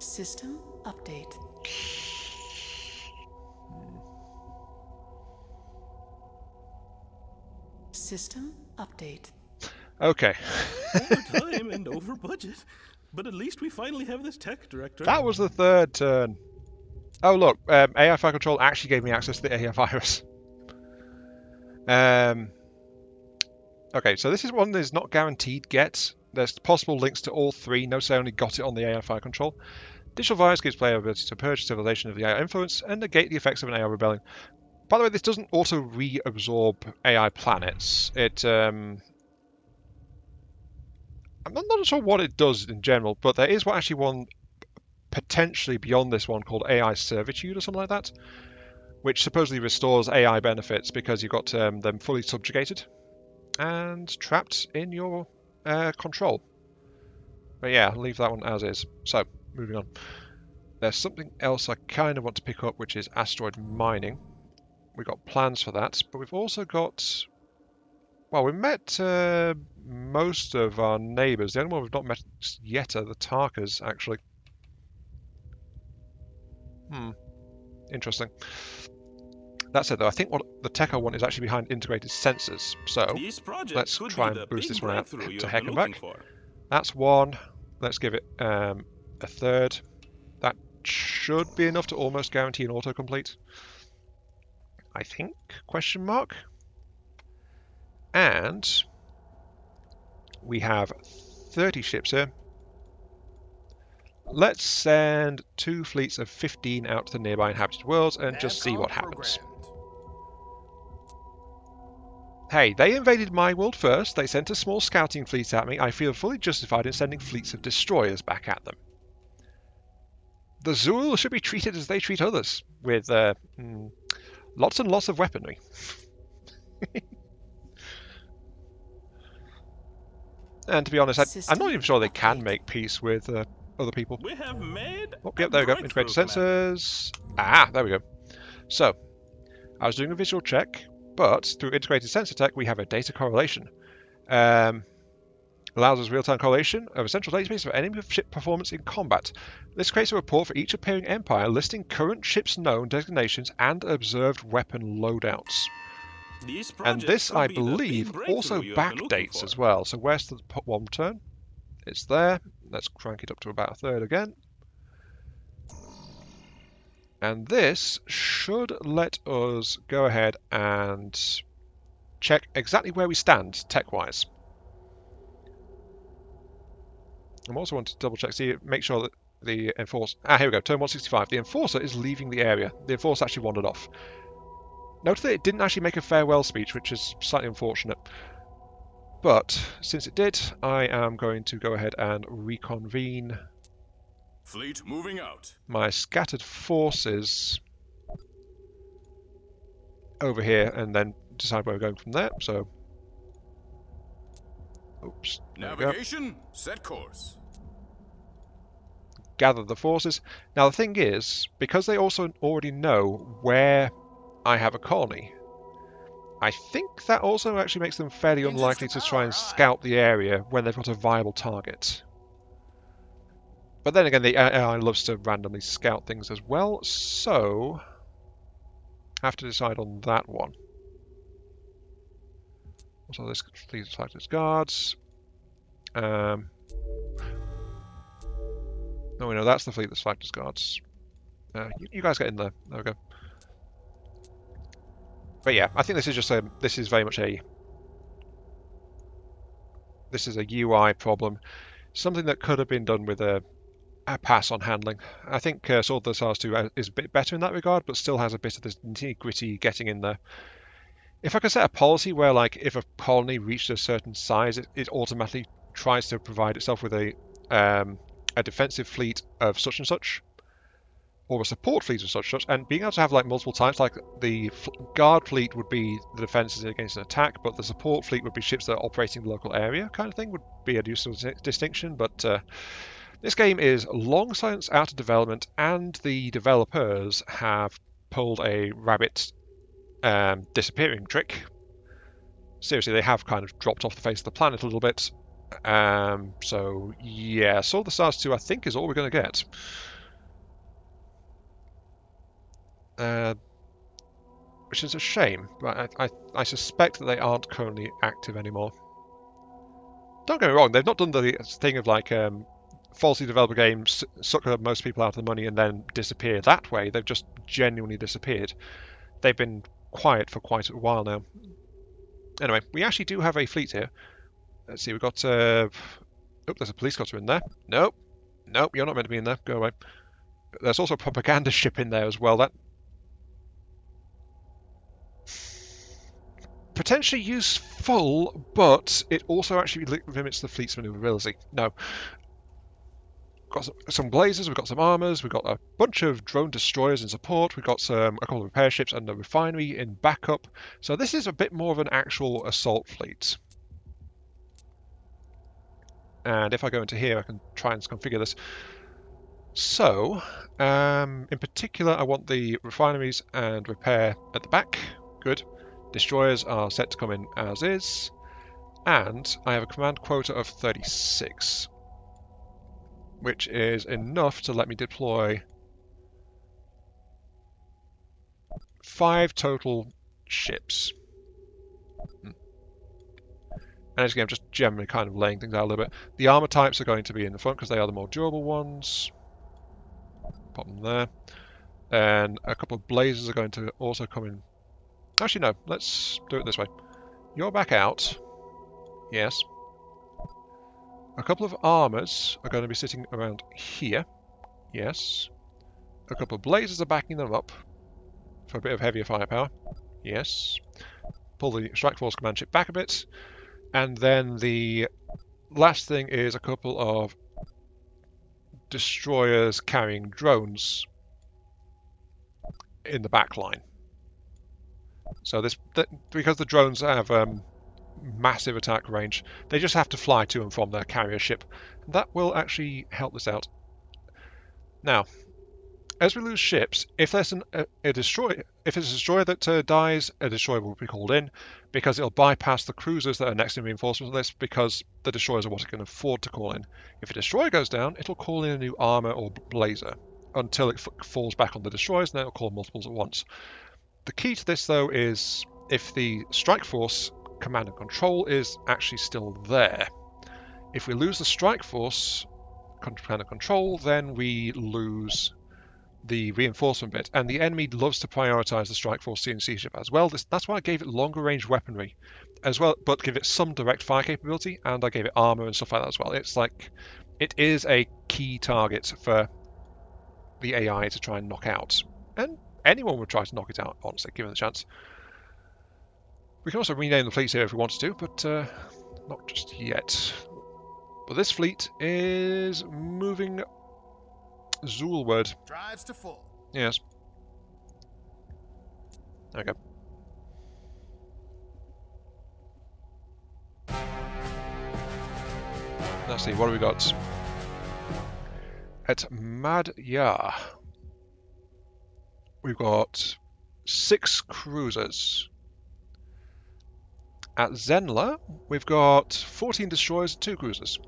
System update. System update. Okay. Over time and over budget. But at least we finally have this tech director. That was the 3rd turn. Oh look, AI fire control actually gave me access to the AI virus. Okay, so this is one that is not guaranteed get. There's possible links to all 3. Notice I only got it on the AI fire control. Digital virus gives player ability to purge civilization of the AI influence and negate the effects of an AI rebellion. By the way, this doesn't also reabsorb AI planets. I'm not sure what it does in general, but there is actually one potentially beyond this one called AI servitude or something like that, which supposedly restores AI benefits because you've got them fully subjugated and trapped in your control. But yeah, leave that one as is. So, moving on. There's something else I kind of want to pick up, which is asteroid mining. We've got plans for that, but we've also got... Well, we met most of our neighbours. The only one we've not met yet are the Tarkas, actually. Interesting. That said, though, I think what the tech I want is actually behind integrated sensors. So, let's try and boost this one out to heck and back. That's 1. Let's give it a 3rd. That should be enough to almost guarantee an autocomplete. I think? Question mark. And we have 30 ships here. Let's send 2 fleets of 15 out to the nearby inhabited worlds and just see what happens. Hey, they invaded my world first. They sent a small scouting fleet at me. I feel fully justified in sending fleets of destroyers back at them. The Zuul should be treated as they treat others, with lots and lots of weaponry. And to be honest, I'm not even sure they can make peace with other people. We have made Yep, there we go. Integrated sensors. Ah, there we go. So, I was doing a visual check, but through integrated sensor tech, we have a data correlation. Allows us real-time correlation of a central database of enemy ship performance in combat. This creates a report for each appearing empire, listing current ships' known designations and observed weapon loadouts. And this, I believe, also backdates as well. So where's the 1 turn? It's there. Let's crank it up to about a 3rd again. And this should let us go ahead and check exactly where we stand tech-wise. I also want to double-check, make sure that the Enforcer... Ah, here we go, turn 165. The Enforcer is leaving the area. The Enforcer actually wandered off. Note that it didn't actually make a farewell speech, which is slightly unfortunate. But since it did, I am going to go ahead and reconvene Fleet moving out. my scattered forces over here and then decide where we're going from there. So, oops. Navigation, set course. Gather the forces. Now the thing is, because they also already know where I have a colony, I think that also actually makes them fairly unlikely to try and scout the area when they've got a viable target. But then again, the AI loves to randomly scout things as well, so I have to decide on that one. Also, this fleet of flagged as guards. No, we know that's the fleet that's flagged as guards. You guys get in there. There we go. But yeah, I think this is just a. This is very much a. This is a UI problem, something that could have been done with a pass on handling. I think Sword of the Stars 2 is a bit better in that regard, but still has a bit of this nitty-gritty getting in there. If I could set a policy where, like, if a colony reached a certain size, it automatically tries to provide itself with a defensive fleet of such and such, or a support fleet of such and such, and being able to have like multiple types, like the guard fleet would be the defenses against an attack, but the support fleet would be ships that are operating the local area kind of thing, would be a useful distinction. But this game is long since out of development, and the developers have pulled a rabbit disappearing trick. Seriously, they have kind of dropped off the face of the planet a little bit. So yeah, Sword of the Stars 2 I think is all we're going to get. Which is a shame, but I suspect that they aren't currently active anymore. Don't get me wrong, they've not done the thing of like falsely develop a game, sucker most people out of the money and then disappear that way. They've just genuinely disappeared. They've been quiet for quite a while now. Anyway, we actually do have a fleet here. Let's see, we've got... oh, there's a police cutter in there. Nope. Nope, you're not meant to be in there. Go away. There's also a propaganda ship in there as well. That potentially useful, but it also actually limits the fleet's maneuverability. No. Got some blazers, we've got some armors, we've got a bunch of drone destroyers in support, we've got a couple of repair ships and a refinery in backup. So this is a bit more of an actual assault fleet. And if I go into here, I can try and configure this. So, in particular, I want the refineries and repair at the back. Good. Destroyers are set to come in as is. And I have a command quota of 36. Which is enough to let me deploy 5 total ships. And as again, I'm just generally kind of laying things out a little bit. The armor types are going to be in the front because they are the more durable ones. Pop them there. And a couple of blazers are going to also come in. Actually, no. Let's do it this way. You're back out. Yes. A couple of armors are going to be sitting around here. Yes. A couple of blazers are backing them up for a bit of heavier firepower. Yes. Pull the Strike Force command ship back a bit. And then the last thing is a couple of destroyers carrying drones in the back line. So because the drones have massive attack range, they just have to fly to and from their carrier ship. That will actually help this out. Now, as we lose ships, if there's a destroyer, if it's a destroyer that dies, a destroyer will be called in because it'll bypass the cruisers that are next in reinforcement list because the destroyers are what it can afford to call in. If a destroyer goes down, it'll call in a new armor or blazer until it falls back on the destroyers, and then it'll call multiples at once. The key to this, though, is if the Strike Force command and control is actually still there. If we lose the Strike Force command and control, then we lose the reinforcement bit, and the enemy loves to prioritize the Strike Force CNC ship as well. That's why I gave it longer range weaponry as well, but give it some direct fire capability, and I gave it armor and stuff like that as well. It's like, it is a key target for the AI to try and knock out, and anyone would try to knock it out, honestly, given the chance. We can also rename the fleet here if we wanted to, but not just yet. But this fleet is moving Zuulward. Drives to full. Yes. There we go. Let's see, what have we got? At Madhya, we've got 6 cruisers. At Zenla, we've got 14 destroyers and 2 cruisers.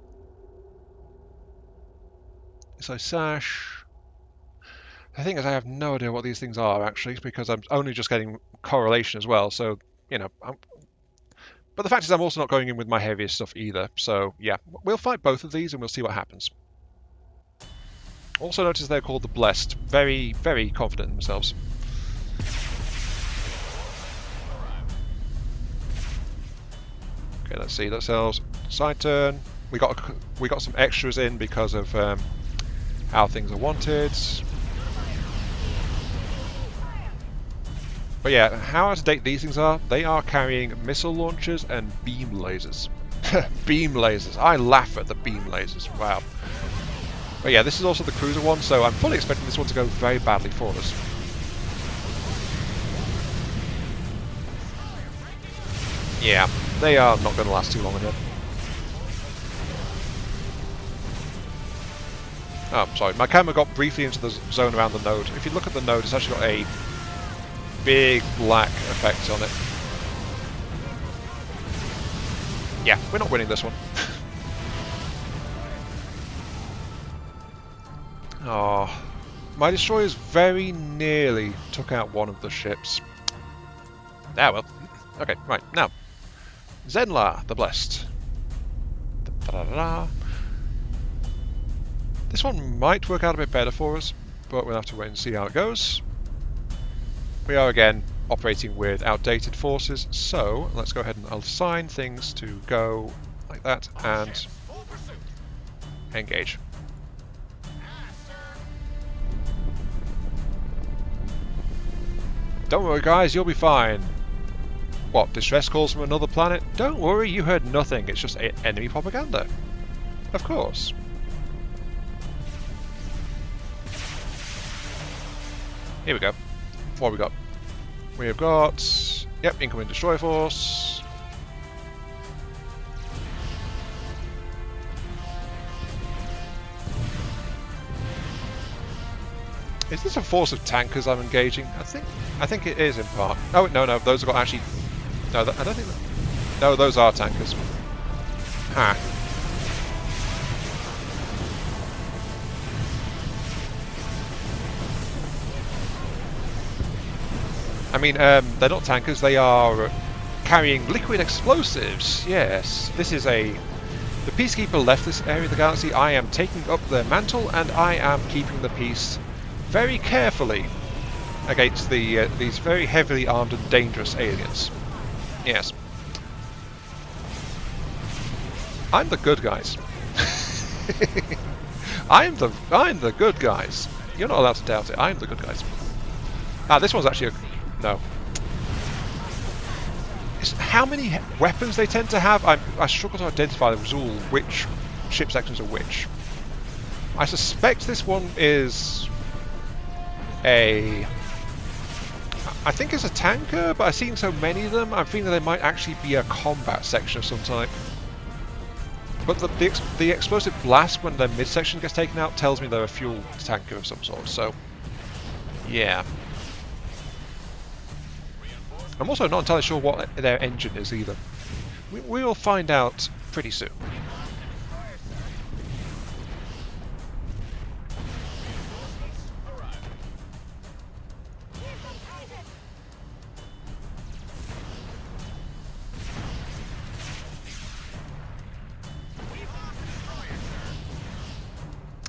So Sash, the thing is I have no idea what these things are actually, because I'm only just getting correlation as well, so, you know. But the fact is I'm also not going in with my heaviest stuff either, so yeah, we'll fight both of these and we'll see what happens. Also notice they're called the Blessed, very, very confident in themselves. Okay, let's see, that sells. Side turn. We got some extras in because of how things are wanted. But yeah, how out of date these things are, they are carrying missile launchers and beam lasers. Beam lasers. I laugh at the beam lasers. Wow. But yeah, this is also the cruiser one, so I'm fully expecting this one to go very badly for us. Yeah, they are not going to last too long enough. Oh, sorry, my camera got briefly into the zone around the node. If you look at the node, it's actually got a big black effect on it. Yeah, we're not winning this one. Oh, my destroyers very nearly took out one of the ships. Ah, well. Okay, right, now. Zenlar, the Blessed. Da-da-da-da. This one might work out a bit better for us, but we'll have to wait and see how it goes. We are again operating with outdated forces, so let's go ahead and assign things to go like that and engage. Don't worry guys, you'll be fine. What, distress calls from another planet? Don't worry, you heard nothing, it's just enemy propaganda. Of course. Here we go. What have we got? We have got... Yep, incoming destroyer force. Is this a force of tankers I'm engaging? I think it is in part. Oh no, those have got actually. No, I don't think. No, those are tankers. Ha. I mean, they're not tankers. They are carrying liquid explosives. Yes, this is a. The Peacekeeper left this area of the galaxy. I am taking up their mantle, and I am keeping the peace very carefully against these very heavily armed and dangerous aliens. Yes. I'm the good guys. I'm the good guys. You're not allowed to doubt it. I'm the good guys. Ah, this one's actually a... No. How many weapons they tend to have? I struggle to identify the Zuul, which ship sections are which. I suspect this one is a... I think it's a tanker, but I've seen so many of them, I'm thinking they might actually be a combat section of some type. But the explosive blast when their midsection gets taken out tells me they're a fuel tanker of some sort, so... yeah. I'm also not entirely sure what their engine is either. We will find out pretty soon.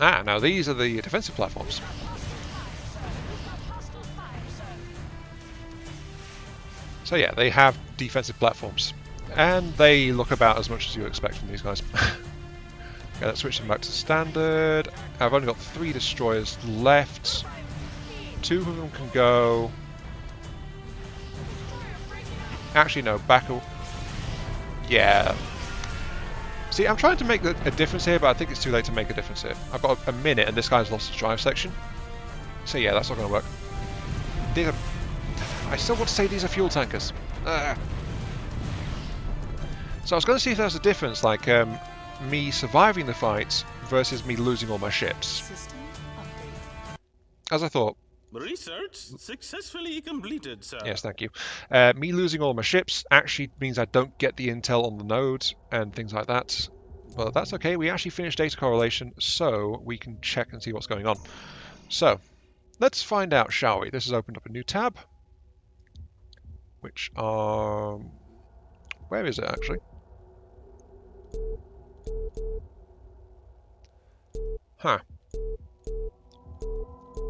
Ah, now these are the defensive platforms. So yeah, they have defensive platforms. And they look about as much as you expect from these guys. Okay, let's switch them back to standard. I've only got 3 destroyers left. 2 of them can go... Actually, no, back... Yeah. See, I'm trying to make a difference here, but I think it's too late to make a difference here. I've got a minute, and this guy's lost his drive section. So yeah, that's not going to work. These are... I still want to say these are fuel tankers. Ugh. So I was going to see if there's a difference, like me surviving the fight versus me losing all my ships. System update. As I thought. Research successfully completed, sir. Yes, thank you. Me losing all my ships actually means I don't get the intel on the nodes and things like that. But that's okay, we actually finished data correlation, so we can check and see what's going on. So, let's find out, shall we? This has opened up a new tab. Which, where is it actually? Huh.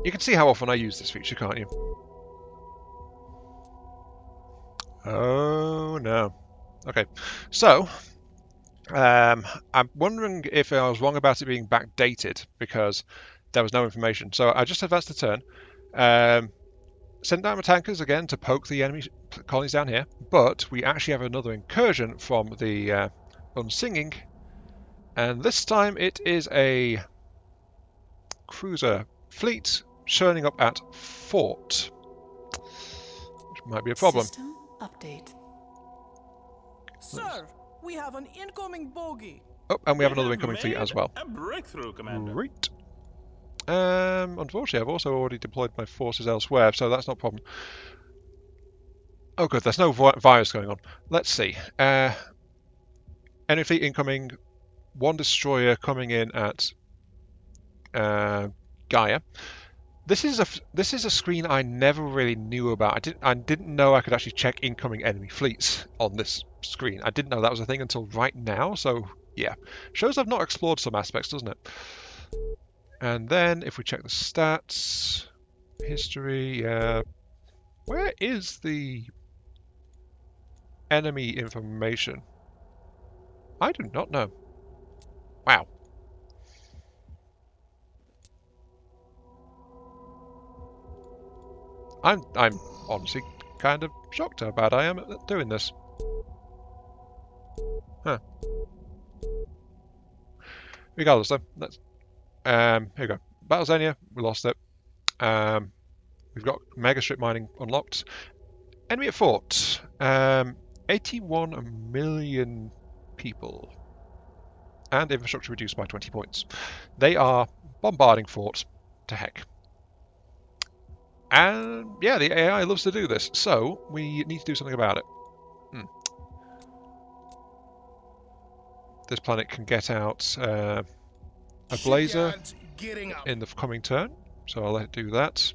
You can see how often I use this feature, can't you? Oh no. Okay, so I'm wondering if I was wrong about it being backdated because there was no information. So I just advanced the turn. send down my tankers again to poke the enemy colonies down here, but we actually have another incursion from the Unsinging, and this time it is a cruiser fleet churning up at Fort, which might be a problem. System update. Sir, we have an incoming bogey. Oh, and we have another have incoming fleet made as well. A breakthrough, Commander. Great. Unfortunately, I've also already deployed my forces elsewhere, so that's not a problem. Oh, good. There's no virus going on. Let's see. Enemy fleet incoming. One destroyer coming in at Gaia. This is a screen I never really knew about. I didn't know I could actually check incoming enemy fleets on this screen. I didn't know that was a thing until right now. So yeah, shows I've not explored some aspects, doesn't it? And then if we check the stats, history, where is the enemy information? I do not know. Wow. I'm honestly kind of shocked how bad I am at doing this. Huh. Regardless though, let's here we go. Battlezania, we lost it. We've got mega strip mining unlocked. Enemy at fort. 81 million people. And infrastructure reduced by 20 points. They are bombarding fort to heck. And yeah, the AI loves to do this, so we need to do something about it. This planet can get out a blazer in the coming turn, so I'll let it do that.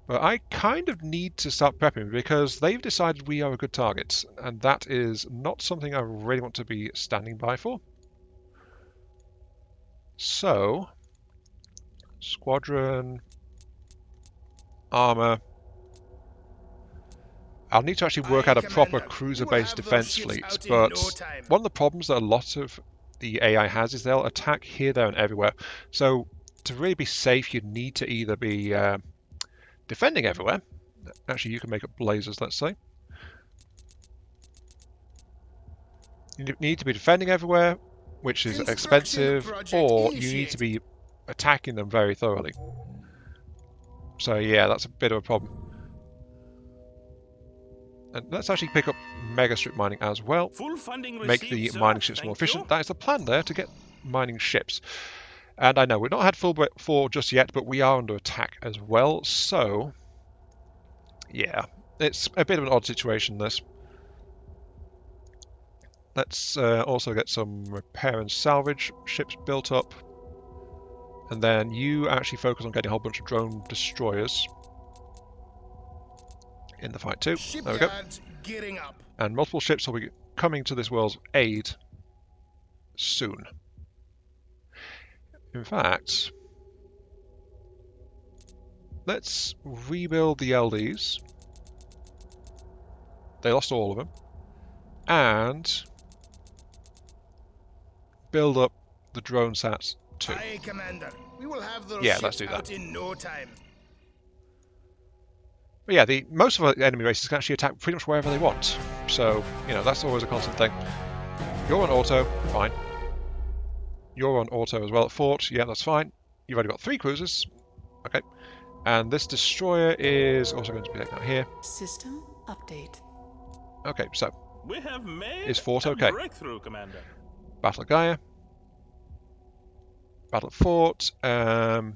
But I kind of need to start prepping because they've decided we are a good target, and that is not something I really want to be standing by for. So, squadron, armor. I'll need to actually work out a proper cruiser-based defense fleet, but one of the problems that a lot of the AI has is they'll attack here, there, and everywhere. So to really be safe, you need to either be defending everywhere. Actually, you can make up blazers, let's say. You need to be defending everywhere, which is expensive, or you need to be attacking them very thoroughly. So yeah, that's a bit of a problem. And let's actually pick up mega strip mining as well. Full funding Make received, the sir. mining ships more Thank efficient. you. That is the plan there, to get mining ships. And I know we've not had full break 4 just yet, but we are under attack as well. So yeah, it's a bit of an odd situation, this. Let's also get some repair and salvage ships built up. And then you actually focus on getting a whole bunch of drone destroyers in the fight too. There we go. Getting up. And multiple ships will be coming to this world's aid soon. In fact, let's rebuild the LDs. They lost all of them. And build up the drone sats too. Aye, Commander. We will have those Yeah, ships let's do that. out in no time. But yeah, most of our enemy races can actually attack pretty much wherever they want. So, you know, that's always a constant thing. You're on auto, fine. You're on auto as well at fort, yeah, that's fine. You've already got 3 cruisers, okay. And this destroyer is also going to be taken out here. System update. Okay, so, We have made Is fort a okay? breakthrough, Commander. Battle at Gaia. Battle at fort. Another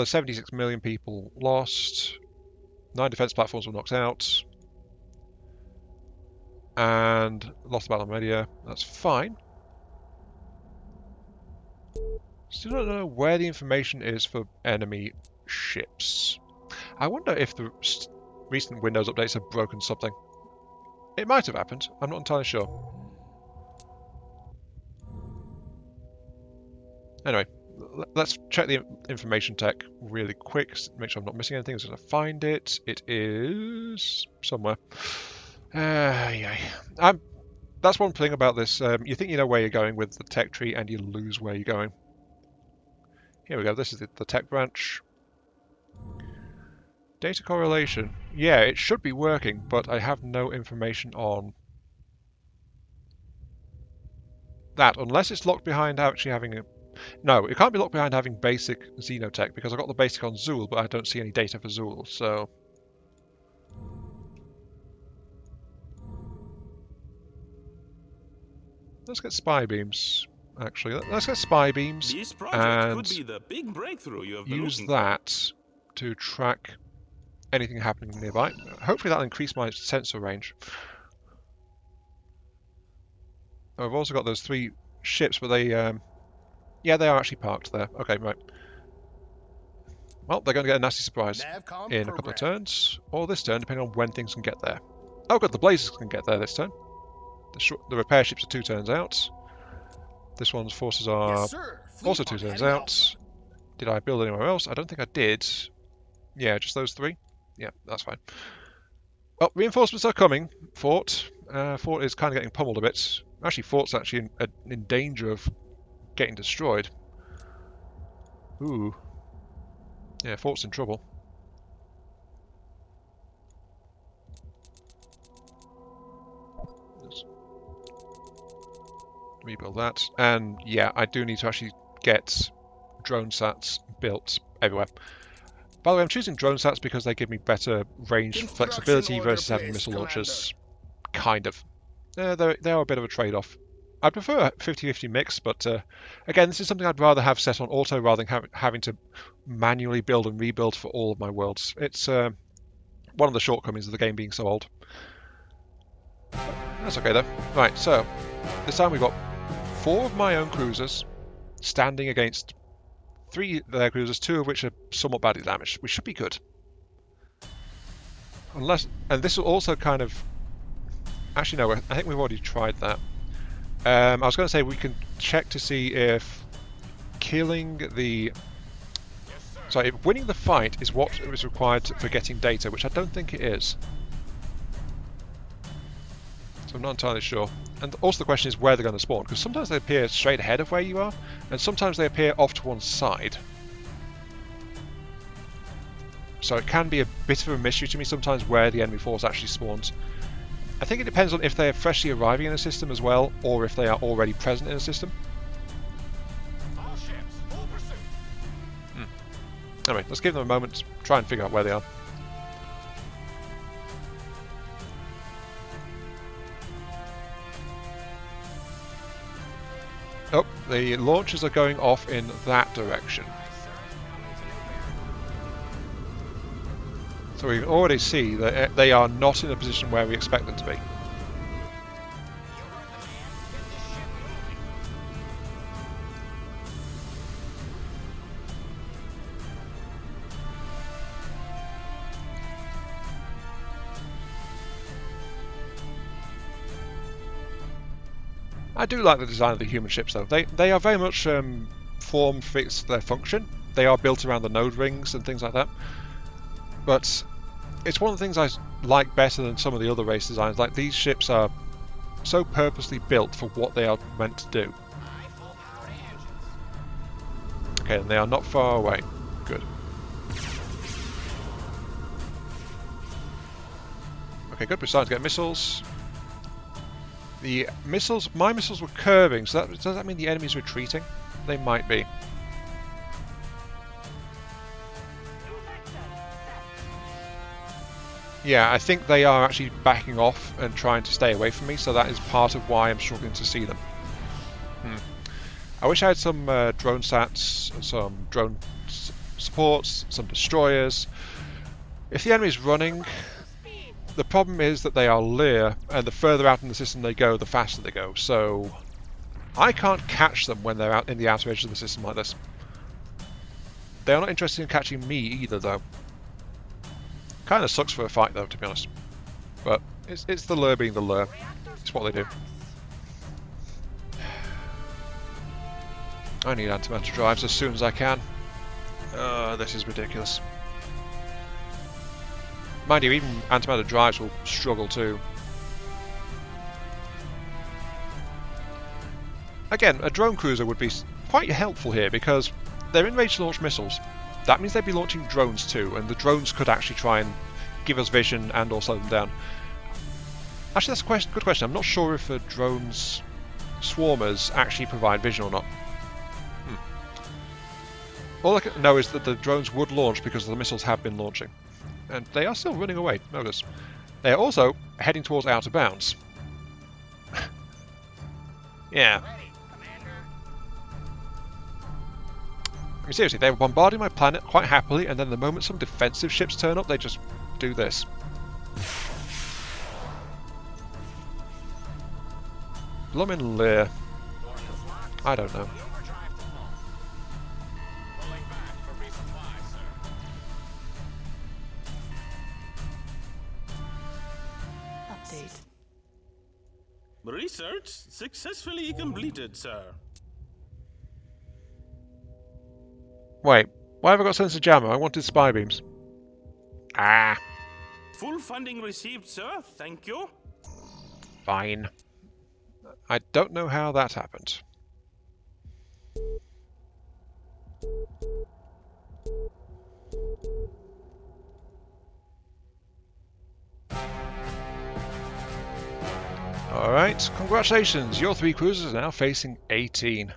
76 million people lost. 9 defense platforms were knocked out. And lost the battle on Media. That's fine. Still don't know where the information is for enemy ships. I wonder if the recent Windows updates have broken something. It might have happened. I'm not entirely sure. Anyway, let's check the information tech really quick. Make sure I'm not missing anything as I find it. It is somewhere. Yeah. That's one thing about this. You think you know where you're going with the tech tree, and you lose where you're going. Here we go. This is the tech branch. Data correlation. Yeah, it should be working, but I have no information on that, unless it's locked behind actually having a... No, it can't be locked behind having basic xenotech, because I got the basic on Zuul, but I don't see any data for Zuul, so... Let's get spy beams, actually. Let's get spy beams This project and could be the big breakthrough you have been use looking for. that to track anything happening nearby. Hopefully that'll increase my sensor range. I've also got those 3 ships, but they... yeah, they are actually parked there. Okay, right. Well, they're going to get a nasty surprise Navcom in a couple of program. turns, or this turn, depending on when things can get there. Oh good, the Blazers can get there this turn. The repair ships are 2 turns out. This one's forces are Yes, sir. Fleet also 2 on turns heading out. Did I build anywhere else? I don't think I did. Yeah, just those 3. Yeah, that's fine. Well, reinforcements are coming. Fort. Fort is kind of getting pummeled a bit. Actually, Fort's actually in danger of getting destroyed. Ooh. Yeah, Fort's in trouble. Let's rebuild that. And yeah, I do need to actually get drone sats built everywhere. By the way, I'm choosing drone sats because they give me better range Construction flexibility order versus having placed, missile Commander. launchers. Kind of. They are a bit of a trade-off. I prefer a 50-50 mix, but again, this is something I'd rather have set on auto rather than having to manually build and rebuild for all of my worlds. It's one of the shortcomings of the game being so old. That's okay though. Right, so this time we've got 4 of my own cruisers standing against 3 of their cruisers, 2 of which are somewhat badly damaged. We should be good. Unless, and this will also kind of... Actually no, I think we've already tried that. I was going to say we can check to see if killing the... Sorry, if winning the fight is what is required for getting data, which I don't think it is. So I'm not entirely sure. And also the question is where they're going to spawn, because sometimes they appear straight ahead of where you are, and sometimes they appear off to one side. So it can be a bit of a mystery to me sometimes where the enemy force actually spawns. I think it depends on if they are freshly arriving in a system as well, or if they are already present in a system. All ships, full pursuit. Anyway, let's give them a moment to try and figure out where they are. Oh, the launchers are going off in that direction. So we can already see that they are not in a position where we expect them to be. I do like the design of the human ships though. They are very much form fits their function. They are built around the node rings and things like that. But it's one of the things I like better than some of the other race designs. Like these ships are so purposely built for what they are meant to do. Okay, and they are not far away. Good. Okay, good. We're starting to get missiles. The missiles, my missiles were curving, so does that mean the enemy's retreating? They might be. Yeah, I think they are actually backing off and trying to stay away from me, so that is part of why I'm struggling to see them. I wish I had some drone sats, some drone supports, some destroyers. If the enemy's running, the problem is that they are Liir, and the further out in the system they go, the faster they go, so I can't catch them when they're out in the outer edges of the system like this. They are not interested in catching me either, though. Kind of sucks for a fight, though, to be honest. But it's the Liir being the Liir. It's what they do. I need antimatter drives as soon as I can. This is ridiculous. Mind you, even antimatter drives will struggle too. Again, a drone cruiser would be quite helpful here because they're in range to launch missiles. that means they'd be launching drones too, and the drones could actually try and give us vision and or slow them down. Actually, that's a good question. I'm not sure if drones swarmers actually provide vision or not. All I can know is that the drones would launch because the missiles have been launching. And they are still running away, notice. They are also heading towards outer bounds. Yeah. I mean, seriously, they were bombarding my planet quite happily, and then the moment some defensive ships turn up, they just do this. Bloomin' Liir. I don't know. Update. Research successfully completed, sir. Wait, why have I got sensor jammer? I wanted spy beams. Ah, Full funding received, sir. Thank you. fine. I don't know how that happened. Alright, congratulations! Your 3 cruisers are now facing 18.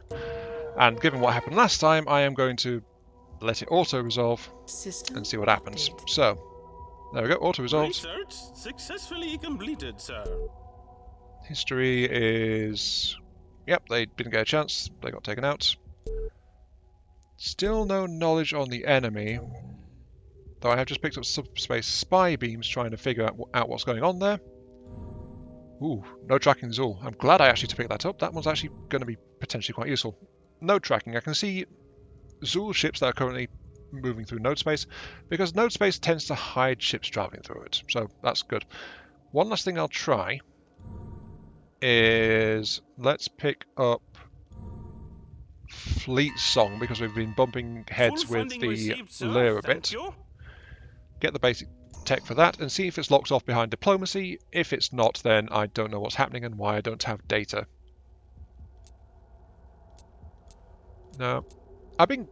And given what happened last time, I am going to let it auto-resolve System and see what happens. update. So, there we go, auto-resolved. Research successfully completed, sir. History is... Yep, they didn't get a chance. They got taken out. Still no knowledge on the enemy. Though I have just picked up subspace spy beams trying to figure out what's going on there. Ooh, no tracking Zuul. I'm glad I actually picked that up. That one's actually going to be potentially quite useful. No tracking. I can see Zuul ships that are currently moving through node space, because node space tends to hide ships traveling through it. So that's good. One last thing I'll try is let's pick up Fleet Song, because we've been bumping heads Full with funding the received, sir. Liir a Thank bit. you. Get the basic tech for that and see if it's locked off behind diplomacy. If it's not, then I don't know what's happening and why I don't have data. No. I've been...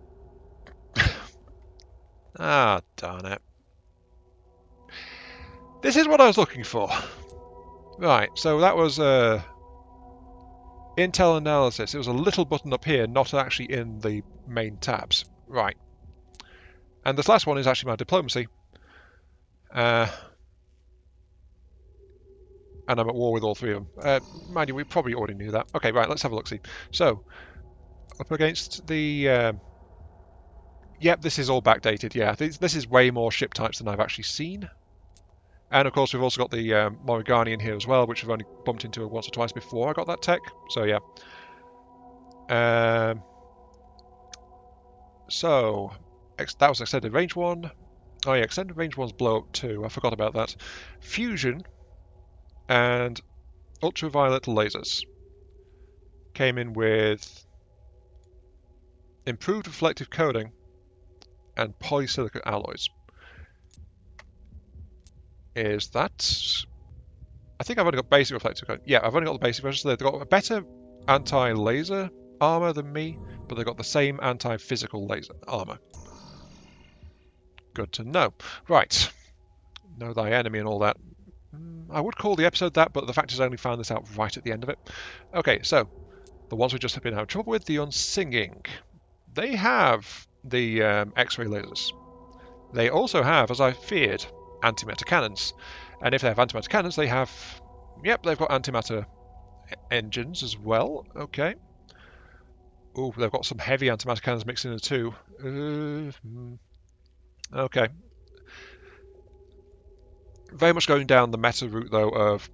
Ah, darn it. This is what I was looking for. Right, so that was Intel analysis. It was a little button up here, not actually in the main tabs. Right. And this last one is actually my diplomacy. And I'm at war with all 3 of them. Mind you, we probably already knew that. Okay, right, let's have a look-see. So, up against the... Yep, this is all backdated, yeah. This is way more ship types than I've actually seen. And of course, we've also got the Morriganian here as well, which I've only bumped into once or twice before I got that tech. So, yeah. So, that was extended range 1. Oh yeah, extended range 1's blow up too. I forgot about that. Fusion and ultraviolet lasers came in with improved reflective coating and polysilicate alloys. Is that... I think I've only got basic reflective coating. Yeah, I've only got the basic version, so they've got a better anti-laser armor than me, but they've got the same anti-physical laser armor. Good to know. Right. Know thy enemy and all that. I would call the episode that, but the fact is I only found this out right at the end of it. Okay, so the ones we've just been having trouble with, the Unsinging. They have the X-ray lasers. They also have, as I feared, antimatter cannons. And if they have antimatter cannons, they have... Yep, they've got antimatter engines as well. Okay. Ooh, they've got some heavy antimatter cannons mixed in too. Okay. Very much going down the meta route, though, of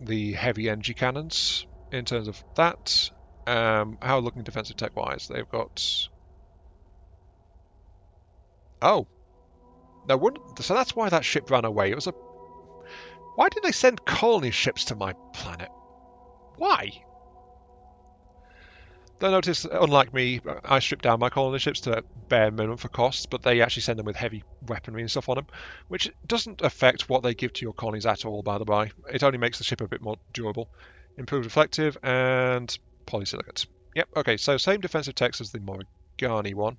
the heavy energy cannons in terms of that. How are looking defensive tech-wise? They've got... Oh. No, so that's why that ship ran away. It was a... Why did they send colony ships to my planet? Why? They'll notice, unlike me, I stripped down my colony ships to bare minimum for costs, but they actually send them with heavy weaponry and stuff on them, which doesn't affect what they give to your colonies at all, by the by. It only makes the ship a bit more durable. Improved reflective and polysilicate. Yep, okay, so same defensive text as the Morrigani one.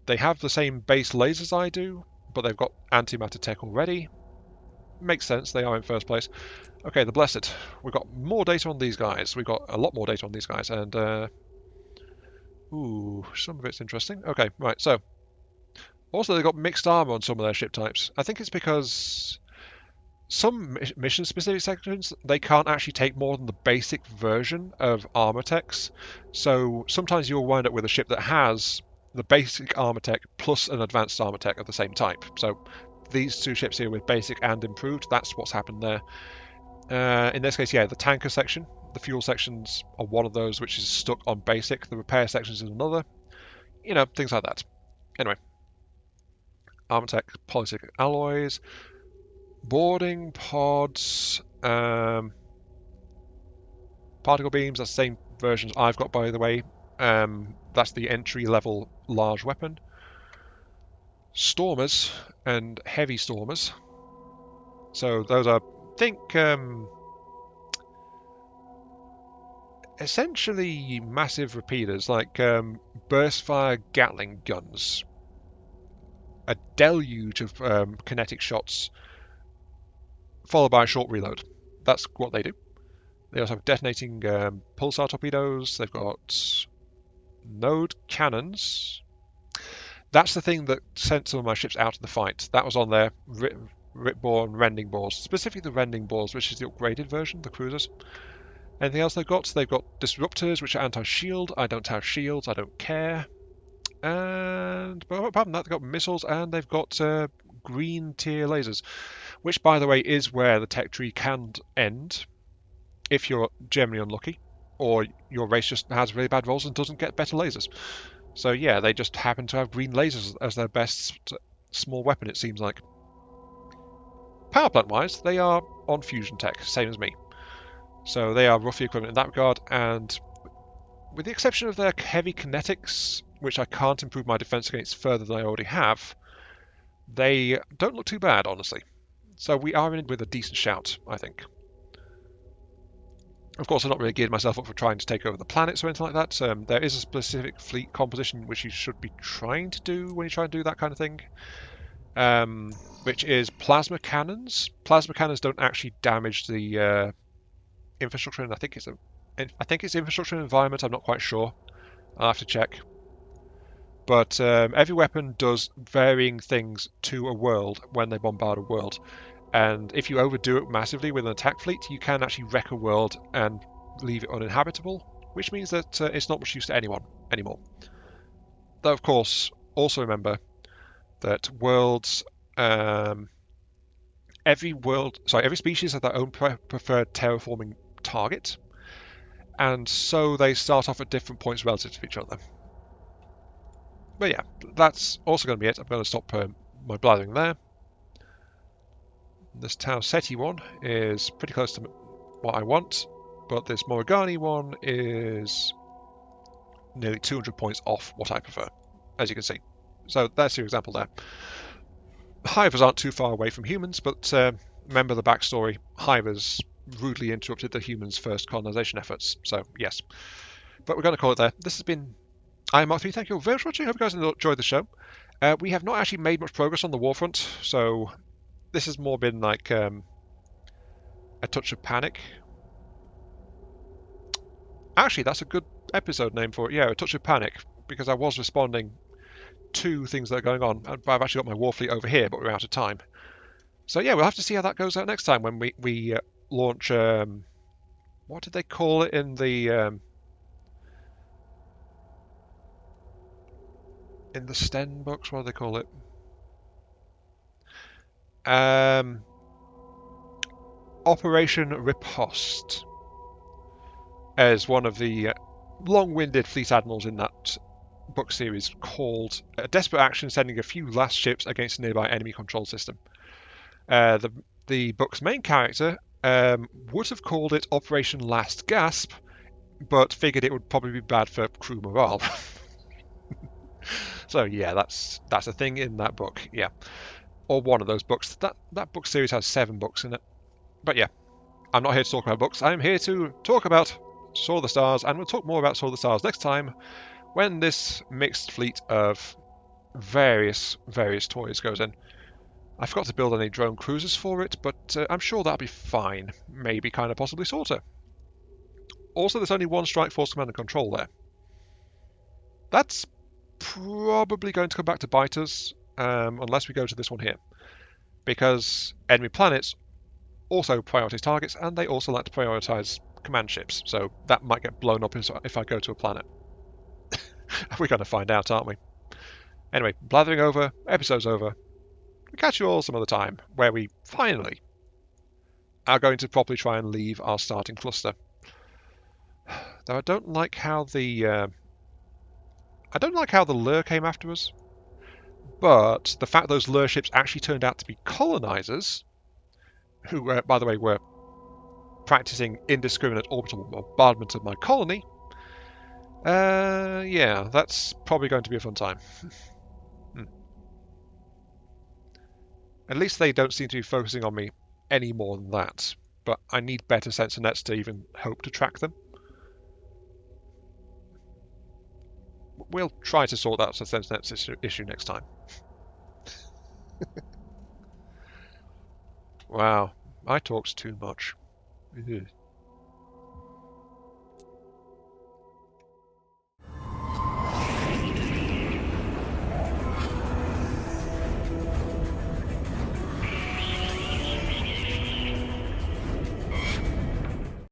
They have the same base lasers I do, but they've got antimatter tech already. Makes sense, they are in first place. Okay, the Blessed. We've got more data on these guys. We've got a lot more data on these guys, and ooh, some of it's interesting. Okay, right, so also they've got mixed armor on some of their ship types. I think it's because some mission-specific sections, they can't actually take more than the basic version of armor techs. So sometimes you'll wind up with a ship that has the basic armor tech plus an advanced armor tech of the same type. So these two ships here with basic and improved, that's what's happened there. In this case, yeah, the tanker section, the fuel sections are one of those which is stuck on basic. The repair sections is another. You know, things like that. Anyway, armor tech, polycyclic alloys, boarding pods, particle beams. That's the same versions I've got, by the way. That's the entry-level large weapon. Stormers and heavy stormers. So those are, I think, essentially massive repeaters, like burst-fire Gatling guns. A deluge of kinetic shots, followed by a short reload. That's what they do. They also have detonating pulsar torpedoes. They've got node cannons. That's the thing that sent some of my ships out of the fight. That was on their Ripbore and Rending Bores, specifically the Rending Bores, which is the upgraded version, the cruisers. Anything else they've got? They've got disruptors, which are anti-shield. I don't have shields. I don't care. And but apart from that, they've got missiles and they've got green tier lasers, which, by the way, is where the tech tree can end if you're generally unlucky, or your race just has really bad rolls and doesn't get better lasers. So yeah, they just happen to have green lasers as their best small weapon, it seems like. Power plant wise, they are on fusion tech, same as me. So they are roughly equivalent in that regard, and with the exception of their heavy kinetics, which I can't improve my defense against further than I already have, they don't look too bad, honestly. So we are in with a decent shout, I think. Of course, I've not really geared myself up for trying to take over the planets or anything like that. There is a specific fleet composition which you should be trying to do when you try and do that kind of thing, which is plasma cannons. Plasma cannons don't actually damage the infrastructure, and I think it's infrastructure and environment. I'm not quite sure. I'll have to check. But every weapon does varying things to a world when they bombard a world. And if you overdo it massively with an attack fleet, you can actually wreck a world and leave it uninhabitable, which means that it's not much use to anyone anymore. Though, of course, also remember that worlds, every species has their own preferred terraforming target, and so they start off at different points relative to each other. But yeah, that's also going to be it. I'm going to stop my blathering there. This Tau Ceti one is pretty close to what I want, but this Morigani one is nearly 200 points off what I prefer, as you can see. So that's your example there. Hivers aren't too far away from humans, but remember the backstory. Hivers rudely interrupted the humans' first colonization efforts, so yes. But we're going to call it there. This has been I'm Mark 3. Thank you very much for watching. I hope you guys enjoyed the show. We have not actually made much progress on the war front, so this has more been like a touch of panic. Actually, that's a good episode name for it. Yeah, a touch of panic, because I was responding to things that are going on. I've actually got my war fleet over here, but we're out of time. So yeah, we'll have to see how that goes out next time when we launch. What did they call it in the Sten books? What do they call it? Operation Riposte, as one of the long-winded fleet admirals in that book series called a desperate action sending a few last ships against a nearby enemy control system. The book's main character would have called it Operation Last Gasp, but figured it would probably be bad for crew morale. So yeah, that's a thing in that book, yeah, or one of those books. That book series has 7 books in it. But yeah, I'm not here to talk about books. I'm here to talk about Sword of the Stars, and we'll talk more about Sword of the Stars next time, when this mixed fleet of various toys goes in. I forgot to build any drone cruisers for it, but I'm sure that'll be fine. Maybe, kind of, possibly, sorta. Also, there's only one Strike Force Command and Control there. That's probably going to come back to bite us, unless we go to this one here. Because enemy planets also prioritize targets, and they also like to prioritize command ships, so that might get blown up if I go to a planet. We're going to find out, aren't we? Anyway, blathering over, episode's over. We'll catch you all some other time, where we finally are going to properly try and leave our starting cluster. Though I don't like how the Liir came after us, but the fact those Liir ships actually turned out to be colonizers, who, by the way, were practicing indiscriminate orbital bombardment of my colony. Yeah, that's probably going to be a fun time. At least they don't seem to be focusing on me any more than that, but I need better sensor nets to even hope to track them. We'll try to sort that sensor nets issue next time. Wow, I talks too much. Ugh.